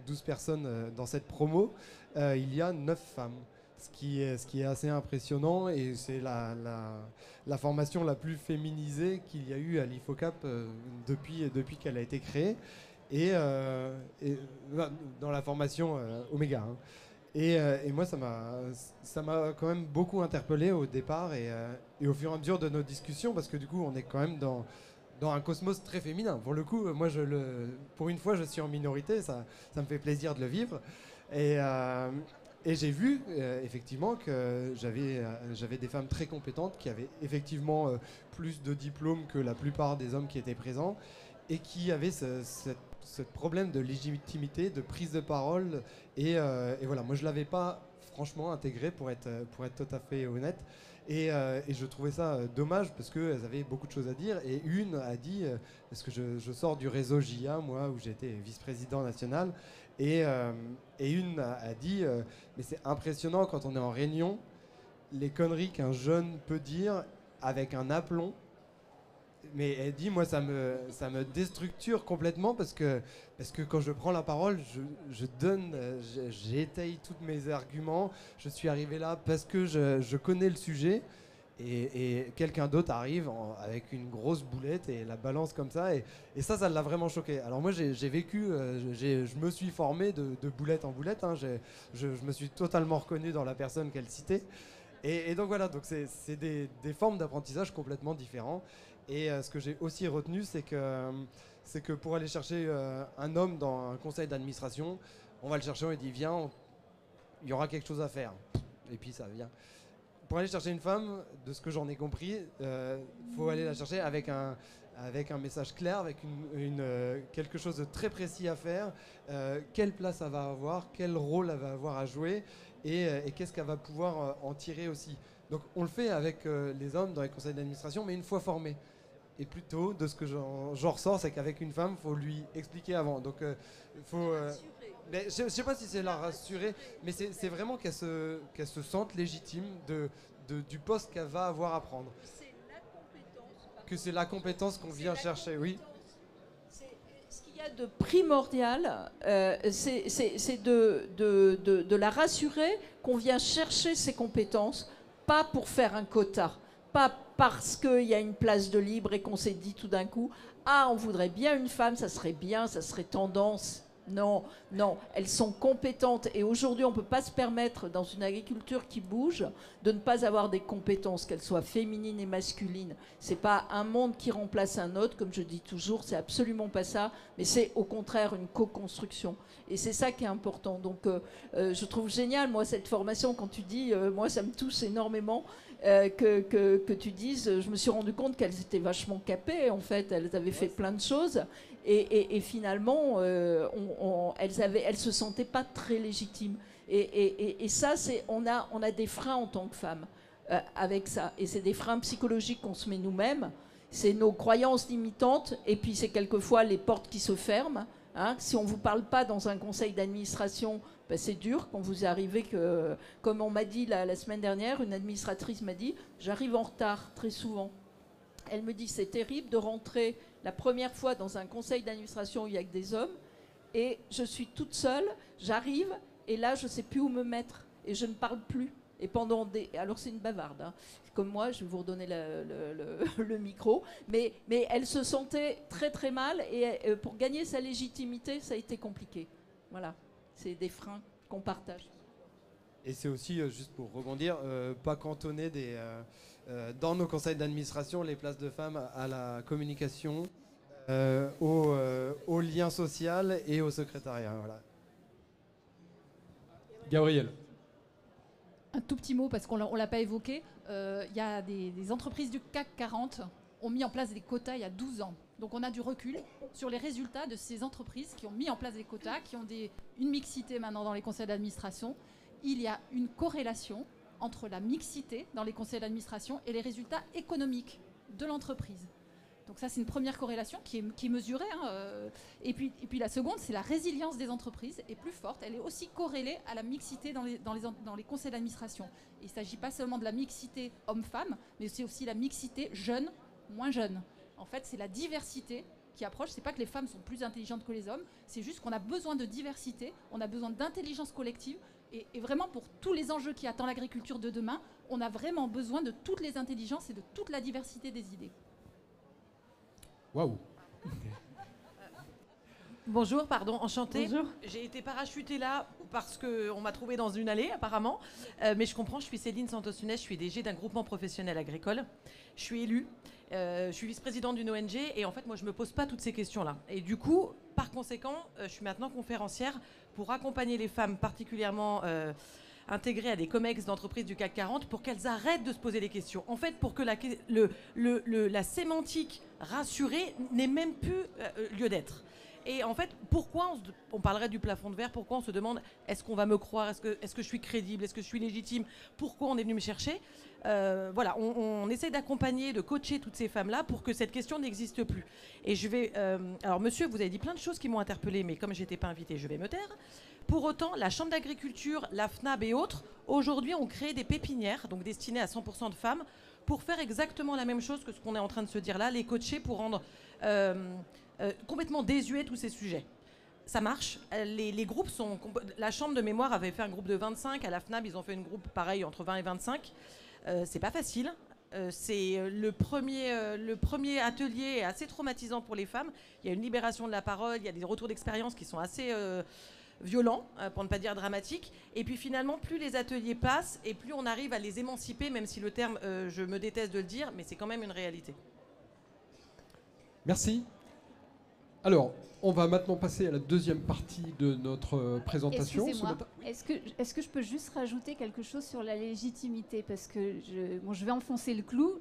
12 personnes dans cette promo. Il y a 9 femmes, ce qui est assez impressionnant, et c'est la formation la plus féminisée qu'il y a eu à l'IFOCAP depuis qu'elle a été créée, et dans la formation Oméga. Hein. Et moi, ça m'a quand même beaucoup interpellé au départ et au fur et à mesure de nos discussions, parce que du coup, on est quand même dans un cosmos très féminin. Pour le coup, moi, pour une fois, je suis en minorité, ça me fait plaisir de le vivre. Et j'ai vu effectivement que j'avais des femmes très compétentes qui avaient effectivement plus de diplômes que la plupart des hommes qui étaient présents, et qui avaient ce problème de légitimité, de prise de parole. Et voilà, moi je ne l'avais pas franchement intégré pour être tout à fait honnête. Et je trouvais ça dommage parce qu'elles avaient beaucoup de choses à dire. Et une a dit, parce que je sors du réseau JA, moi, où j'étais vice-président national, et une a dit, mais c'est impressionnant quand on est en réunion, les conneries qu'un jeune peut dire avec un aplomb. Mais elle dit, moi, ça me déstructure complètement parce que quand je prends la parole, j'étaye tous mes arguments. Je suis arrivé là parce que je connais le sujet, et quelqu'un d'autre arrive avec une grosse boulette et la balance comme ça. Et ça l'a vraiment choqué. Alors moi, j'ai vécu, je me suis formé de boulette en boulette. Hein. Je me suis totalement reconnu dans la personne qu'elle citait. Et donc voilà, donc c'est des formes d'apprentissage complètement différents. Et ce que j'ai aussi retenu, c'est que pour aller chercher un homme dans un conseil d'administration, on va le chercher, on lui dit viens, il y aura quelque chose à faire. Et puis ça vient. Pour aller chercher une femme, de ce que j'en ai compris, faut aller la chercher avec un message clair, avec quelque chose de très précis à faire, quelle place elle va avoir, quel rôle elle va avoir à jouer, et qu'est-ce qu'elle va pouvoir en tirer aussi. Donc on le fait avec les hommes dans les conseils d'administration, mais une fois formés. Et plutôt, de ce que j'en ressors, c'est qu'avec une femme, il faut lui expliquer avant. Donc il faut... mais je ne sais pas si c'est la rassurer, mais c'est vraiment qu'elle se sente légitime du poste qu'elle va avoir à prendre. Que c'est la compétence qu'on vient chercher, oui. Ce qu'il y a de primordial, c'est de la rassurer qu'on vient chercher ses compétences, pas pour faire un quota, pas parce qu'il y a une place de libre et qu'on s'est dit tout d'un coup « Ah, on voudrait bien une femme, ça serait bien, ça serait tendance ». Non, elles sont compétentes, et aujourd'hui on ne peut pas se permettre, dans une agriculture qui bouge, de ne pas avoir des compétences, qu'elles soient féminines et masculines. C'est pas un monde qui remplace un autre, comme je dis toujours, c'est absolument pas ça, mais c'est au contraire une co-construction, et c'est ça qui est important. Donc je trouve génial, moi, cette formation, quand tu dis, moi ça me touche énormément, que tu dises, je me suis rendu compte qu'elles étaient vachement capées, en fait, elles avaient fait plein de choses, et finalement, elles se sentaient pas très légitimes. Et ça, on a des freins en tant que femmes avec ça. Et c'est des freins psychologiques qu'on se met nous-mêmes. c'est nos croyances limitantes et puis c'est quelquefois les portes qui se ferment. Hein. Si on ne vous parle pas dans un conseil d'administration, ben c'est dur quand vous arrivez que, comme on m'a dit la semaine dernière, une administratrice m'a dit, j'arrive en retard très souvent. Elle me dit, c'est terrible de rentrer la première fois dans un conseil d'administration où il n'y a que des hommes et je suis toute seule, j'arrive et là je ne sais plus où me mettre et je ne parle plus. Et pendant des... Alors c'est une bavarde, hein. Comme moi, je vais vous redonner le micro, mais elle se sentait très très mal et pour gagner sa légitimité, ça a été compliqué. Voilà, c'est des freins qu'on partage. Et c'est aussi, juste pour rebondir, pas cantonner dans nos conseils d'administration les places de femmes à la communication, au lien social et au secrétariat. Voilà. Gabriel. Un tout petit mot, parce qu'on ne l'a pas évoqué. Il y a des entreprises du CAC 40 ont mis en place des quotas il y a 12 ans. Donc on a du recul sur les résultats de ces entreprises qui ont mis en place des quotas, qui ont une mixité maintenant dans les conseils d'administration. Il y a une corrélation entre la mixité dans les conseils d'administration et les résultats économiques de l'entreprise. Donc ça, c'est une première corrélation qui est mesurée. Hein. Et puis la seconde, c'est la résilience des entreprises est plus forte. Elle est aussi corrélée à la mixité dans les conseils d'administration. Il ne s'agit pas seulement de la mixité homme-femme, mais c'est aussi la mixité jeune, moins jeune. En fait, c'est la diversité qui approche. C'est pas que les femmes sont plus intelligentes que les hommes, c'est juste qu'on a besoin de diversité, on a besoin d'intelligence collective. Et vraiment, pour tous les enjeux qui attendent l'agriculture de demain, on a vraiment besoin de toutes les intelligences et de toute la diversité des idées. Waouh. Bonjour, pardon, enchantée. Bonjour. J'ai été parachutée là parce qu'on m'a trouvée dans une allée apparemment. Mais je comprends, je suis Céline Santos-Sunès, je suis DG d'un groupement professionnel agricole. Je suis élue, je suis vice-présidente d'une ONG et en fait moi je ne me pose pas toutes ces questions-là. Et du coup, par conséquent, je suis maintenant conférencière pour accompagner les femmes particulièrement intégrées à des COMEX d'entreprises du CAC 40 pour qu'elles arrêtent de se poser les questions. En fait, pour que la sémantique rassurée n'ait même plus lieu d'être. Et en fait, pourquoi on parlerait du plafond de verre? Pourquoi on se demande est-ce qu'on va me croire? Est-ce que je suis crédible? Est-ce que je suis légitime? Pourquoi on est venu me chercher? Voilà, on essaie d'accompagner, de coacher toutes ces femmes-là pour que cette question n'existe plus. Et je vais... alors, monsieur, vous avez dit plein de choses qui m'ont interpellée, mais comme je n'étais pas invitée, je vais me taire. Pour autant, la Chambre d'agriculture, la FNAB et autres, aujourd'hui, ont créé des pépinières, donc destinées à 100% de femmes, pour faire exactement la même chose que ce qu'on est en train de se dire là, les coacher pour rendre complètement désuets tous ces sujets. Ça marche. Les groupes sont... La Chambre de mémoire avait fait un groupe de 25, à la FNAB, ils ont fait un groupe pareil, entre 20 et 25. C'est pas facile. C'est le premier atelier est assez traumatisant pour les femmes. Il y a une libération de la parole, il y a des retours d'expérience qui sont assez violents, pour ne pas dire dramatiques. Et puis finalement, plus les ateliers passent et plus on arrive à les émanciper, même si le terme, je me déteste de le dire, mais c'est quand même une réalité. Merci. Alors, on va maintenant passer à la deuxième partie de notre présentation. Excusez-moi, est-ce que je peux juste rajouter quelque chose sur la légitimité? Parce que je vais enfoncer le clou,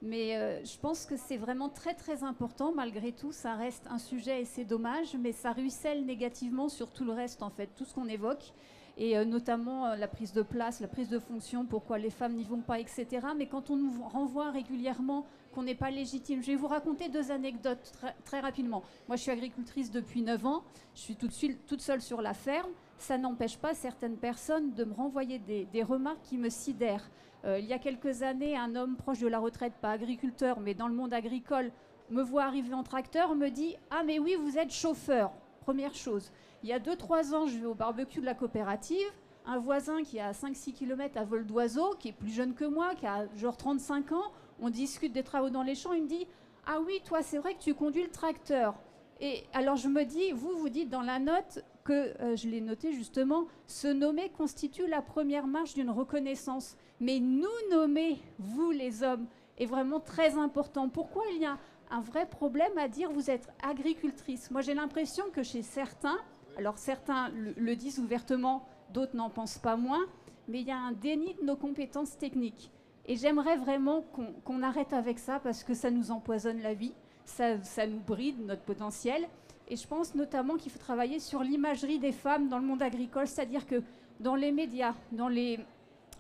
mais je pense que c'est vraiment très très important. Malgré tout, ça reste un sujet et c'est dommage, mais ça ruisselle négativement sur tout le reste, en fait, tout ce qu'on évoque. Et notamment la prise de place, la prise de fonction, pourquoi les femmes n'y vont pas, etc. Mais quand on nous renvoie régulièrement qu'on n'est pas légitime, je vais vous raconter 2 anecdotes très rapidement. Moi, je suis agricultrice depuis 9 ans, je suis toute seule sur la ferme. Ça n'empêche pas certaines personnes de me renvoyer des remarques qui me sidèrent. Il y a quelques années, un homme proche de la retraite, pas agriculteur, mais dans le monde agricole, me voit arriver en tracteur, me dit « Ah mais oui, vous êtes chauffeur ». Première chose. Il y a 2-3 ans, je vais au barbecue de la coopérative. Un voisin qui est à 5-6 km à vol d'oiseau, qui est plus jeune que moi, qui a genre 35 ans, on discute des travaux dans les champs, il me dit « Ah oui, toi, c'est vrai que tu conduis le tracteur ». Et alors je me dis, vous dites dans la note que, je l'ai noté justement, se nommer constitue la première marche d'une reconnaissance. Mais nous nommer, vous les hommes, est vraiment très important. Pourquoi il y a un vrai problème à dire vous êtes agricultrice? Moi j'ai l'impression que chez certains, alors certains le disent ouvertement, d'autres n'en pensent pas moins, mais il y a un déni de nos compétences techniques. Et j'aimerais vraiment qu'on arrête avec ça parce que ça nous empoisonne la vie, ça nous bride notre potentiel. Et je pense notamment qu'il faut travailler sur l'imagerie des femmes dans le monde agricole, c'est-à-dire que dans les médias, dans les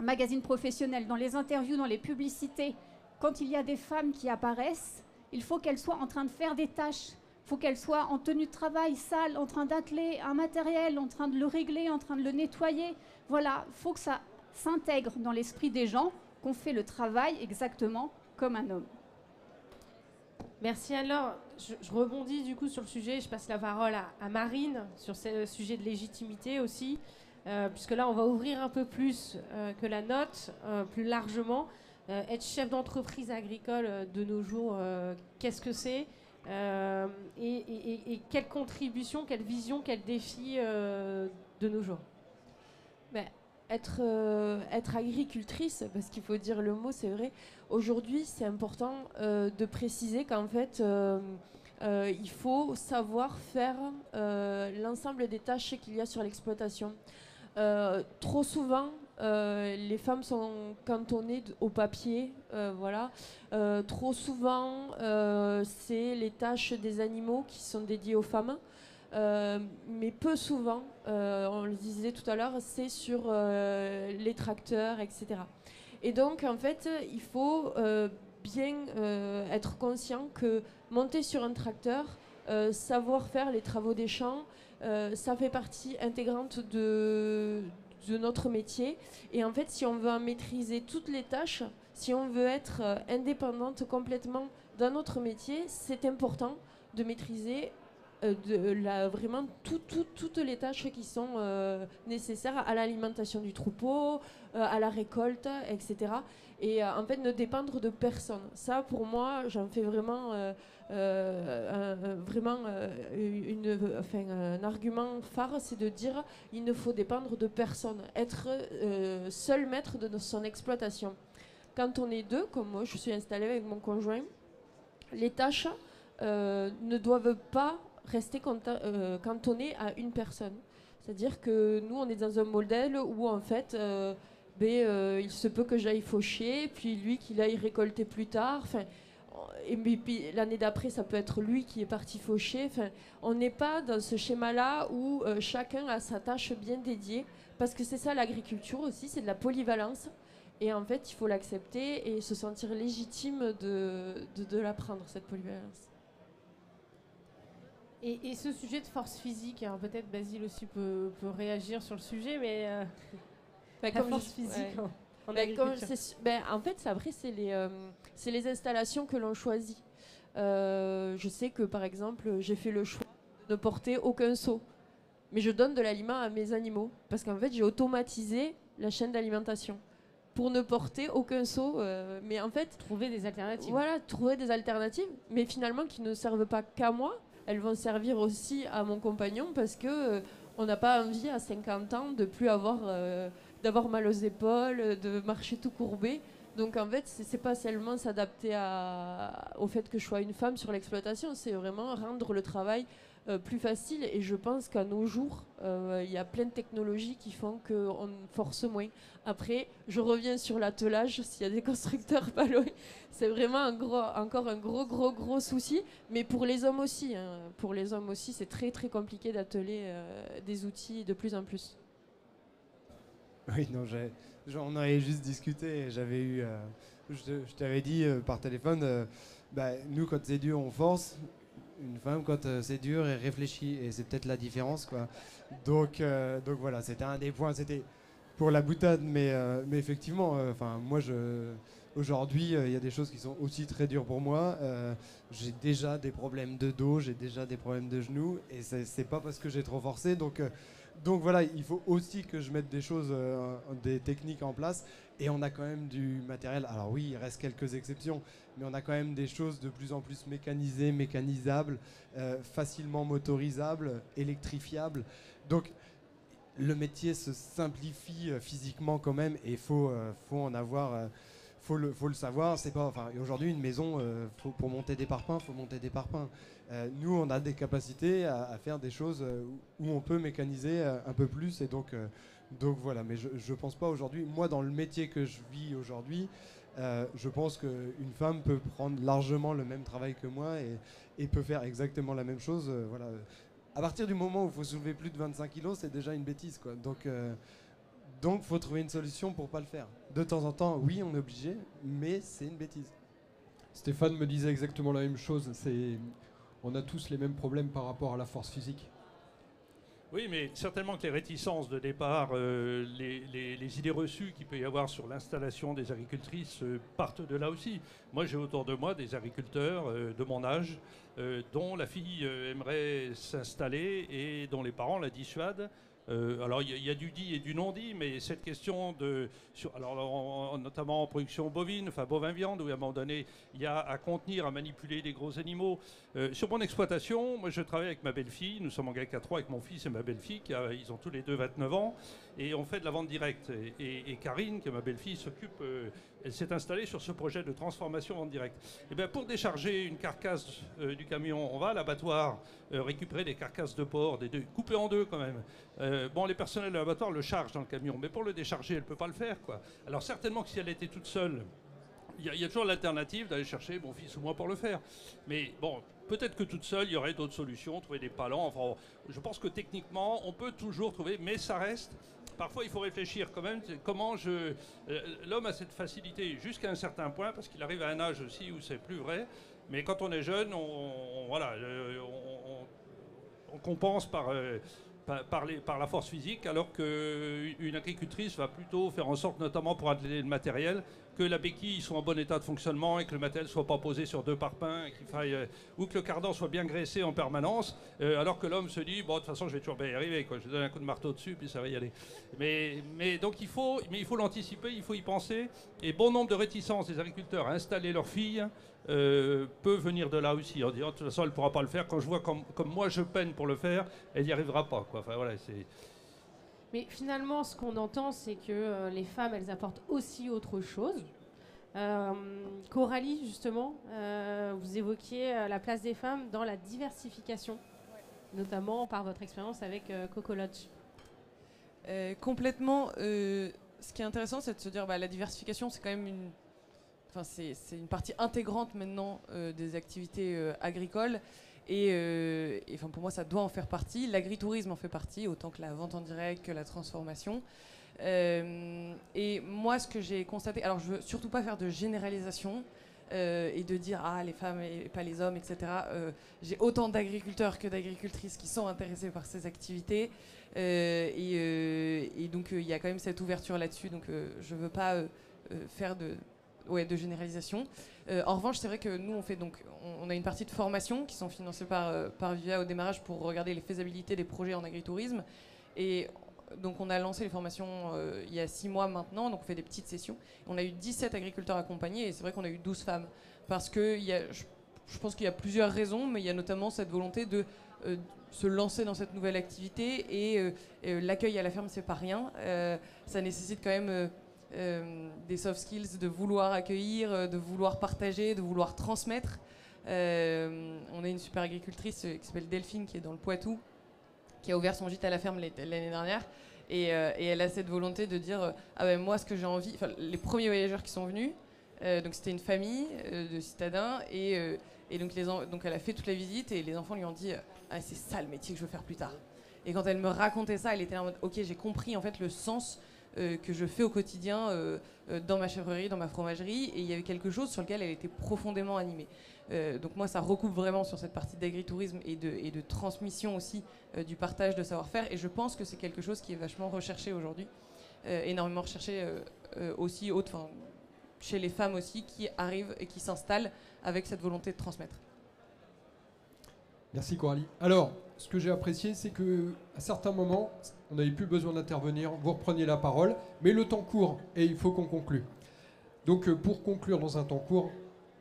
magazines professionnels, dans les interviews, dans les publicités, quand il y a des femmes qui apparaissent, Il faut qu'elle soit en train de faire des tâches. Il faut qu'elle soit en tenue de travail, sale, en train d'atteler un matériel, en train de le régler, en train de le nettoyer. Voilà, il faut que ça s'intègre dans l'esprit des gens, qu'on fait le travail exactement comme un homme. Merci. Alors, je rebondis du coup sur le sujet. Je passe la parole à Marine sur ce sujet de légitimité aussi, puisque là, on va ouvrir un peu plus que la note, plus largement. Être chef d'entreprise agricole de nos jours, qu'est-ce que c'est et quelle contribution, quelle vision, quel défi de nos jours? Être agricultrice, parce qu'il faut dire le mot, c'est vrai. Aujourd'hui, c'est important de préciser qu'en fait, il faut savoir faire l'ensemble des tâches qu'il y a sur l'exploitation. Trop souvent, les femmes sont cantonnées au papier, voilà. Trop souvent, c'est les tâches des animaux qui sont dédiées aux femmes. Mais peu souvent, on le disait tout à l'heure, c'est sur les tracteurs, etc. Et donc, en fait, il faut bien être conscient que monter sur un tracteur, savoir faire les travaux des champs, ça fait partie intégrante de notre métier. Et en fait, si on veut en maîtriser toutes les tâches, si on veut être indépendante complètement dans notre métier, c'est important de maîtriser vraiment toutes les tâches qui sont nécessaires à l'alimentation du troupeau, à la récolte, etc. Et en fait, ne dépendre de personne. Ça, pour moi, j'en fais vraiment, un argument phare, c'est de dire il ne faut dépendre de personne. Être seul maître de son exploitation. Quand on est deux, comme moi, je suis installée avec mon conjoint, les tâches ne doivent pas rester cantonné à une personne. C'est-à-dire que nous, on est dans un modèle où, en fait, il se peut que j'aille faucher, puis lui qu'il aille récolter plus tard. Et puis l'année d'après, ça peut être lui qui est parti faucher. On n'est pas dans ce schéma-là où chacun a sa tâche bien dédiée, parce que c'est ça l'agriculture aussi, c'est de la polyvalence. Et en fait, il faut l'accepter et se sentir légitime de l'apprendre, cette polyvalence. Et ce sujet de force physique, alors peut-être Basile aussi peut réagir sur le sujet, mais la force physique en agriculture. En fait, après, c'est les installations que l'on choisit. Je sais que, par exemple, j'ai fait le choix de ne porter aucun seau, mais je donne de l'aliment à mes animaux, parce qu'en fait, j'ai automatisé la chaîne d'alimentation pour ne porter aucun seau. Mais en fait... Trouver des alternatives. Voilà, trouver des alternatives, mais finalement qui ne servent pas qu'à moi. Elles vont servir aussi à mon compagnon, parce que on n'a pas envie à 50 ans de plus d'avoir mal aux épaules, de marcher tout courbé. Donc en fait, c'est pas seulement s'adapter au fait que je sois une femme sur l'exploitation, c'est vraiment rendre le travail plus facile. Et je pense qu'à nos jours, il y a plein de technologies qui font qu'on force moins. Après, je reviens sur l'attelage, s'il y a des constructeurs pas loin, c'est vraiment encore un gros souci. Mais pour les hommes aussi, c'est très très compliqué d'atteler des outils de plus en plus. Oui, non, on avait juste discuté. J'avais eu, je t'avais dit par téléphone, nous quand c'est dur on force. Une femme, quand c'est dur, elle réfléchit, et c'est peut-être la différence, quoi. Donc voilà, c'était un des points, c'était pour la boutade, mais effectivement, moi, aujourd'hui, il y a des choses qui sont aussi très dures pour moi. J'ai déjà des problèmes de dos, j'ai déjà des problèmes de genoux, et c'est pas parce que j'ai trop forcé, donc voilà, il faut aussi que je mette des choses, des techniques en place. Et on a quand même du matériel. Alors oui, il reste quelques exceptions, mais on a quand même des choses de plus en plus mécanisées, mécanisables, facilement motorisables, électrifiables. Donc le métier se simplifie physiquement quand même, et faut en avoir. Faut le savoir. C'est pas. Aujourd'hui, une maison, pour monter des parpaings, faut monter des parpaings. Nous, on a des capacités à faire des choses où on peut mécaniser un peu plus, et donc voilà. Mais je pense pas aujourd'hui. Moi, dans le métier que je vis aujourd'hui, je pense qu'une femme peut prendre largement le même travail que moi et peut faire exactement la même chose. Voilà. À partir du moment où il faut soulever plus de 25 kilos, c'est déjà une bêtise, quoi. Donc, faut trouver une solution pour pas le faire. De temps en temps, oui, on est obligé, mais c'est une bêtise. Stéphane me disait exactement la même chose. On a tous les mêmes problèmes par rapport à la force physique. Oui, mais certainement que les réticences de départ, les idées reçues qu'il peut y avoir sur l'installation des agricultrices partent de là aussi. Moi, j'ai autour de moi des agriculteurs de mon âge dont la fille aimerait s'installer et dont les parents la dissuadent. Alors il y a du dit et du non dit, mais cette question notamment en production bovine, enfin bovin-viande, où à un moment donné il y a à contenir, à manipuler des gros animaux. Sur mon exploitation, moi je travaille avec ma belle-fille, nous sommes en GAC à 3 avec mon fils et ma belle-fille, ils ont tous les deux 29 ans, et on fait de la vente directe. Et Karine, qui est ma belle-fille, s'occupe, elle s'est installée sur ce projet de transformation vente directe. Et bien pour décharger une carcasse du camion, on va à l'abattoir récupérer des carcasses de porc, coupées en deux quand même. Les personnels de l'abattoir le chargent dans le camion, mais pour le décharger, elle ne peut pas le faire, quoi. Alors certainement que si elle était toute seule, il y a toujours l'alternative d'aller chercher mon fils ou moi pour le faire. Mais bon, peut-être que toute seule, il y aurait d'autres solutions, trouver des palans. Enfin, je pense que techniquement, on peut toujours trouver, mais ça reste. Parfois, il faut réfléchir quand même. Comment l'homme a cette facilité jusqu'à un certain point, parce qu'il arrive à un âge aussi où c'est plus vrai. Mais quand on est jeune, on compense par la force physique, alors qu'une agricultrice va plutôt faire en sorte, notamment pour atteler le matériel, que la béquille soit en bon état de fonctionnement et que le matériel ne soit pas posé sur deux parpaings, ou que le cardan soit bien graissé en permanence, alors que l'homme se dit, bon, de toute façon, je vais toujours bien y arriver, quoi. Je donne un coup de marteau dessus, puis ça va y aller. Donc il faut l'anticiper, il faut y penser, et bon nombre de réticences des agriculteurs à installer leurs filles peut venir de là aussi, en disant, de toute façon, elle ne pourra pas le faire. Quand je vois comme moi je peine pour le faire, elle n'y arrivera pas, quoi. Enfin, voilà, c'est... Mais finalement, ce qu'on entend, c'est que les femmes, elles apportent aussi autre chose. Coralie, justement, vous évoquiez la place des femmes dans la diversification, notamment par votre expérience avec Coco Lodge. Complètement. Ce qui est intéressant, c'est de se dire la diversification, c'est quand même c'est une partie intégrante maintenant des activités agricoles. Et pour moi, ça doit en faire partie. L'agritourisme en fait partie, autant que la vente en direct, que la transformation. Et moi, ce que j'ai constaté, alors je veux surtout pas faire de généralisation et de dire les femmes et pas les hommes, etc. J'ai autant d'agriculteurs que d'agricultrices qui sont intéressés par ces activités. Et donc, il y a quand même cette ouverture là-dessus. Donc, je veux pas faire de généralisation. En revanche, c'est vrai que nous, on a une partie de formation qui sont financées par Vivea au démarrage pour regarder les faisabilités des projets en agritourisme. Et donc, on a lancé les formations il y a 6 mois maintenant, donc on fait des petites sessions. On a eu 17 agriculteurs accompagnés et c'est vrai qu'on a eu 12 femmes. Parce que je pense qu'il y a plusieurs raisons, mais il y a notamment cette volonté de se lancer dans cette nouvelle activité et l'accueil à la ferme, c'est pas rien. Ça nécessite quand même des soft skills, de vouloir accueillir, de vouloir partager, de vouloir transmettre. On a une super agricultrice qui s'appelle Delphine, qui est dans le Poitou, qui a ouvert son gîte à la ferme l'année dernière. Et elle a cette volonté de dire moi, ce que j'ai envie... les premiers voyageurs qui sont venus, donc c'était une famille de citadins, et donc elle a fait toute la visite, et les enfants lui ont dit c'est ça le métier que je veux faire plus tard. Et quand elle me racontait ça, elle était en mode ok, j'ai compris en fait le sens que je fais au quotidien dans ma chèvrerie, dans ma fromagerie, et il y avait quelque chose sur lequel elle était profondément animée. Donc moi, ça recoupe vraiment sur cette partie d'agritourisme et de transmission aussi du partage de savoir-faire, et je pense que c'est quelque chose qui est vachement recherché aujourd'hui, énormément recherché aussi chez les femmes aussi, qui arrivent et qui s'installent avec cette volonté de transmettre. Merci Coralie. Alors, ce que j'ai apprécié, c'est qu'à certains moments, on n'avait plus besoin d'intervenir, vous repreniez la parole, mais le temps court et il faut qu'on conclue. Donc pour conclure dans un temps court,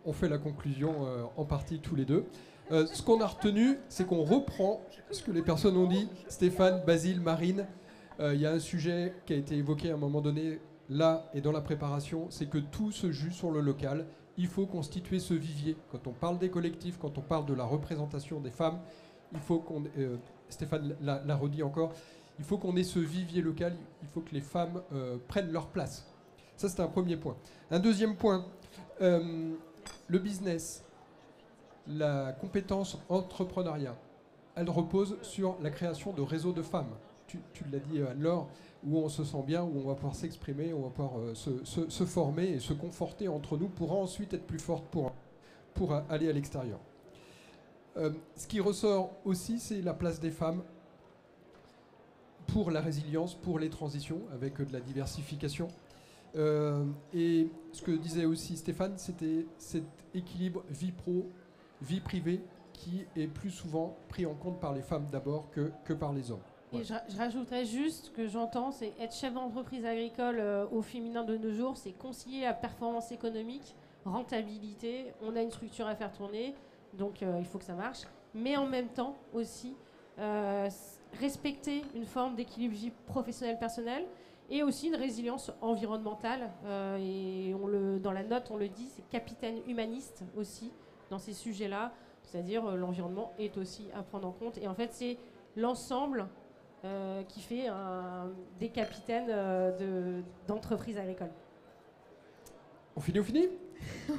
on fait la conclusion en partie tous les deux. Ce qu'on a retenu, c'est qu'on reprend ce que les personnes ont dit. Stéphane, Basile, Marine, il y a un sujet qui a été évoqué à un moment donné, là et dans la préparation, c'est que tout se joue sur le local. Il faut constituer ce vivier. Quand on parle des collectifs, quand on parle de la représentation des femmes, il faut qu'on... Stéphane l'a redit encore, il faut qu'on ait ce vivier local, il faut que les femmes prennent leur place. Ça, c'est un premier point. Un deuxième point, le business, la compétence entrepreneuriat, elle repose sur la création de réseaux de femmes. Tu l'as dit, Anne-Laure, où on se sent bien, où on va pouvoir s'exprimer, on va pouvoir se former et se conforter entre nous pour ensuite être plus forte pour pour aller à l'extérieur. Ce qui ressort aussi, c'est la place des femmes pour la résilience, pour les transitions, avec de la diversification. Et ce que disait aussi Stéphane, c'était cet équilibre vie pro, vie privée, qui est plus souvent pris en compte par les femmes d'abord que par les hommes. Et Ouais. je rajouterais juste ce que j'entends, c'est être chef d'entreprise agricole au féminin de nos jours, c'est concilier la performance économique, rentabilité, on a une structure à faire tourner, donc il faut que ça marche, mais en même temps aussi respecter une forme d'équilibre vie professionnelle personnelle et aussi une résilience environnementale. Et dans la note, on le dit, c'est capitaine humaniste aussi dans ces sujets-là, c'est-à-dire l'environnement est aussi à prendre en compte. Et en fait, c'est l'ensemble qui fait des capitaines d'entreprises agricoles. On finit, on finit ?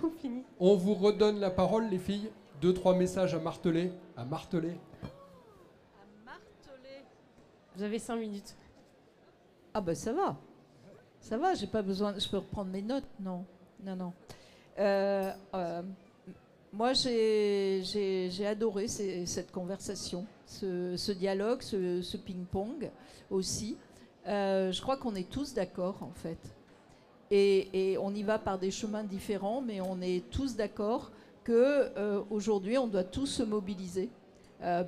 On finit. On vous redonne la parole, les filles. 2-3 messages à marteler. À marteler. Vous avez 5 minutes. Ah ben ça va, j'ai pas besoin, je peux reprendre mes notes, non. Moi j'ai adoré cette conversation, ce dialogue, ce ping-pong aussi. Je crois qu'on est tous d'accord en fait. Et on y va par des chemins différents, mais on est tous d'accord qu'aujourd'hui on doit tous se mobiliser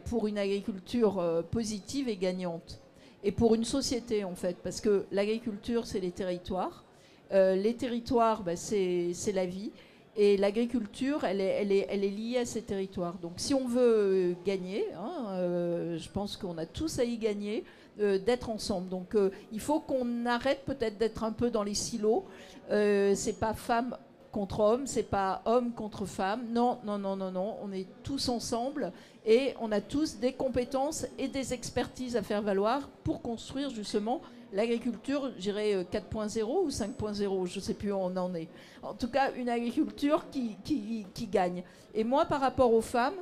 pour une agriculture positive et gagnante. Et pour une société, en fait, parce que l'agriculture, c'est les territoires. Les territoires, c'est la vie. Et l'agriculture, elle est liée à ces territoires. Donc, si on veut gagner, je pense qu'on a tous à y gagner, d'être ensemble. Donc, il faut qu'on arrête peut-être d'être un peu dans les silos. C'est pas femme contre homme, c'est pas homme contre femme. Non. On est tous ensemble et on a tous des compétences et des expertises à faire valoir pour construire justement l'agriculture, je dirais 4.0 ou 5.0, je ne sais plus où on en est. En tout cas, une agriculture qui gagne. Et moi, par rapport aux femmes,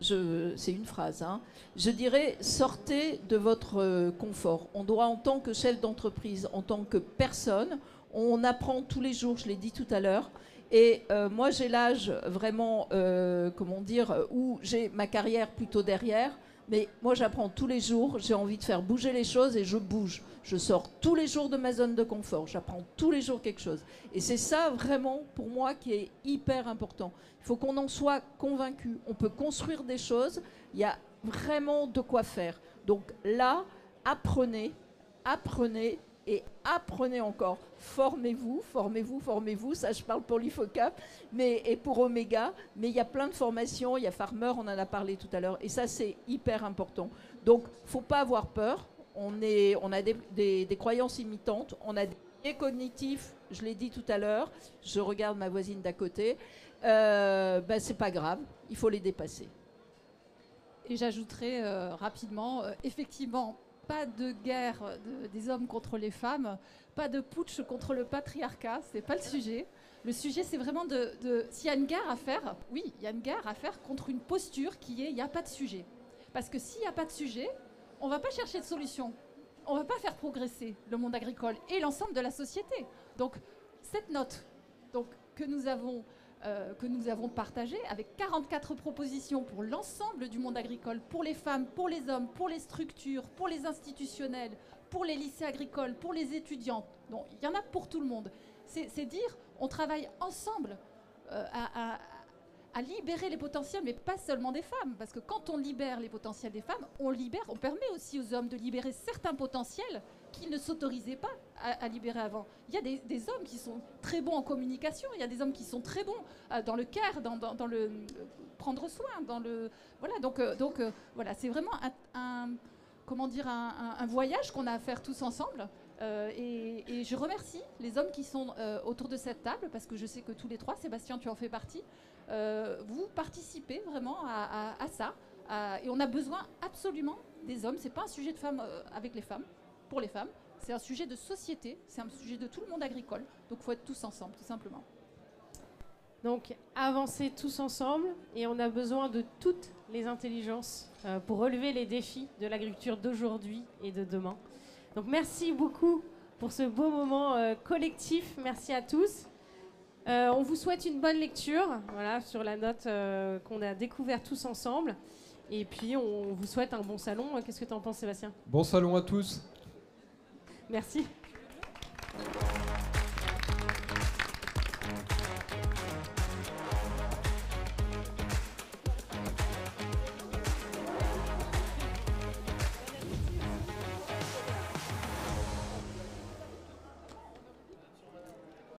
c'est une phrase, je dirais sortez de votre confort. On doit, en tant que chef d'entreprise, en tant que personne, on apprend tous les jours, je l'ai dit tout à l'heure. Et moi, j'ai l'âge vraiment, où j'ai ma carrière plutôt derrière. Mais moi, j'apprends tous les jours. J'ai envie de faire bouger les choses et je bouge. Je sors tous les jours de ma zone de confort. J'apprends tous les jours quelque chose. Et c'est ça, vraiment, pour moi, qui est hyper important. Il faut qu'on en soit convaincu. On peut construire des choses. Il y a vraiment de quoi faire. Donc là, apprenez et apprenez encore. Formez-vous. Ça, je parle pour l'IFOCAP et pour Omega. Mais il y a plein de formations. Il y a Farmer, on en a parlé tout à l'heure. Et ça, c'est hyper important. Donc, il ne faut pas avoir peur. On a des croyances imitantes. On a des biais cognitifs. Je l'ai dit tout à l'heure. Je regarde ma voisine d'à côté. C'est pas grave. Il faut les dépasser. Et j'ajouterai rapidement, effectivement, pas de guerre des hommes contre les femmes, pas de putsch contre le patriarcat, c'est pas le sujet. Le sujet, c'est vraiment s'il y a une guerre à faire, oui, il y a une guerre à faire contre une posture qui est il n'y a pas de sujet. Parce que s'il n'y a pas de sujet, on ne va pas chercher de solution. On ne va pas faire progresser le monde agricole et l'ensemble de la société. Donc, cette note que nous avons partagée avec 44 propositions pour l'ensemble du monde agricole, pour les femmes, pour les hommes, pour les structures, pour les institutionnels, pour les lycées agricoles, pour les étudiants. Donc, il y en a pour tout le monde. C'est dire, on travaille ensemble à libérer les potentiels, mais pas seulement des femmes. Parce que quand on libère les potentiels des femmes, on permet aussi aux hommes de libérer certains potentiels qu'ils ne s'autorisaient pas à libérer avant. Il y a des hommes qui sont très bons en communication, il y a des hommes qui sont très bons dans le care, dans le prendre soin, voilà. Donc voilà, c'est vraiment un voyage qu'on a à faire tous ensemble. Et je remercie les hommes qui sont autour de cette table, parce que je sais que tous les trois, Sébastien, tu en fais partie, vous participez vraiment à ça. Et on a besoin absolument des hommes. C'est pas un sujet de femmes avec les femmes, pour les femmes. C'est un sujet de société, c'est un sujet de tout le monde agricole. Donc il faut être tous ensemble, tout simplement. Donc avancez tous ensemble, et on a besoin de toutes les intelligences pour relever les défis de l'agriculture d'aujourd'hui et de demain. Donc merci beaucoup pour ce beau moment collectif. Merci à tous. On vous souhaite une bonne lecture, voilà, sur la note qu'on a découverte tous ensemble. Et puis, on vous souhaite un bon salon. Qu'est-ce que tu en penses, Sébastien? Bon salon à tous. Merci.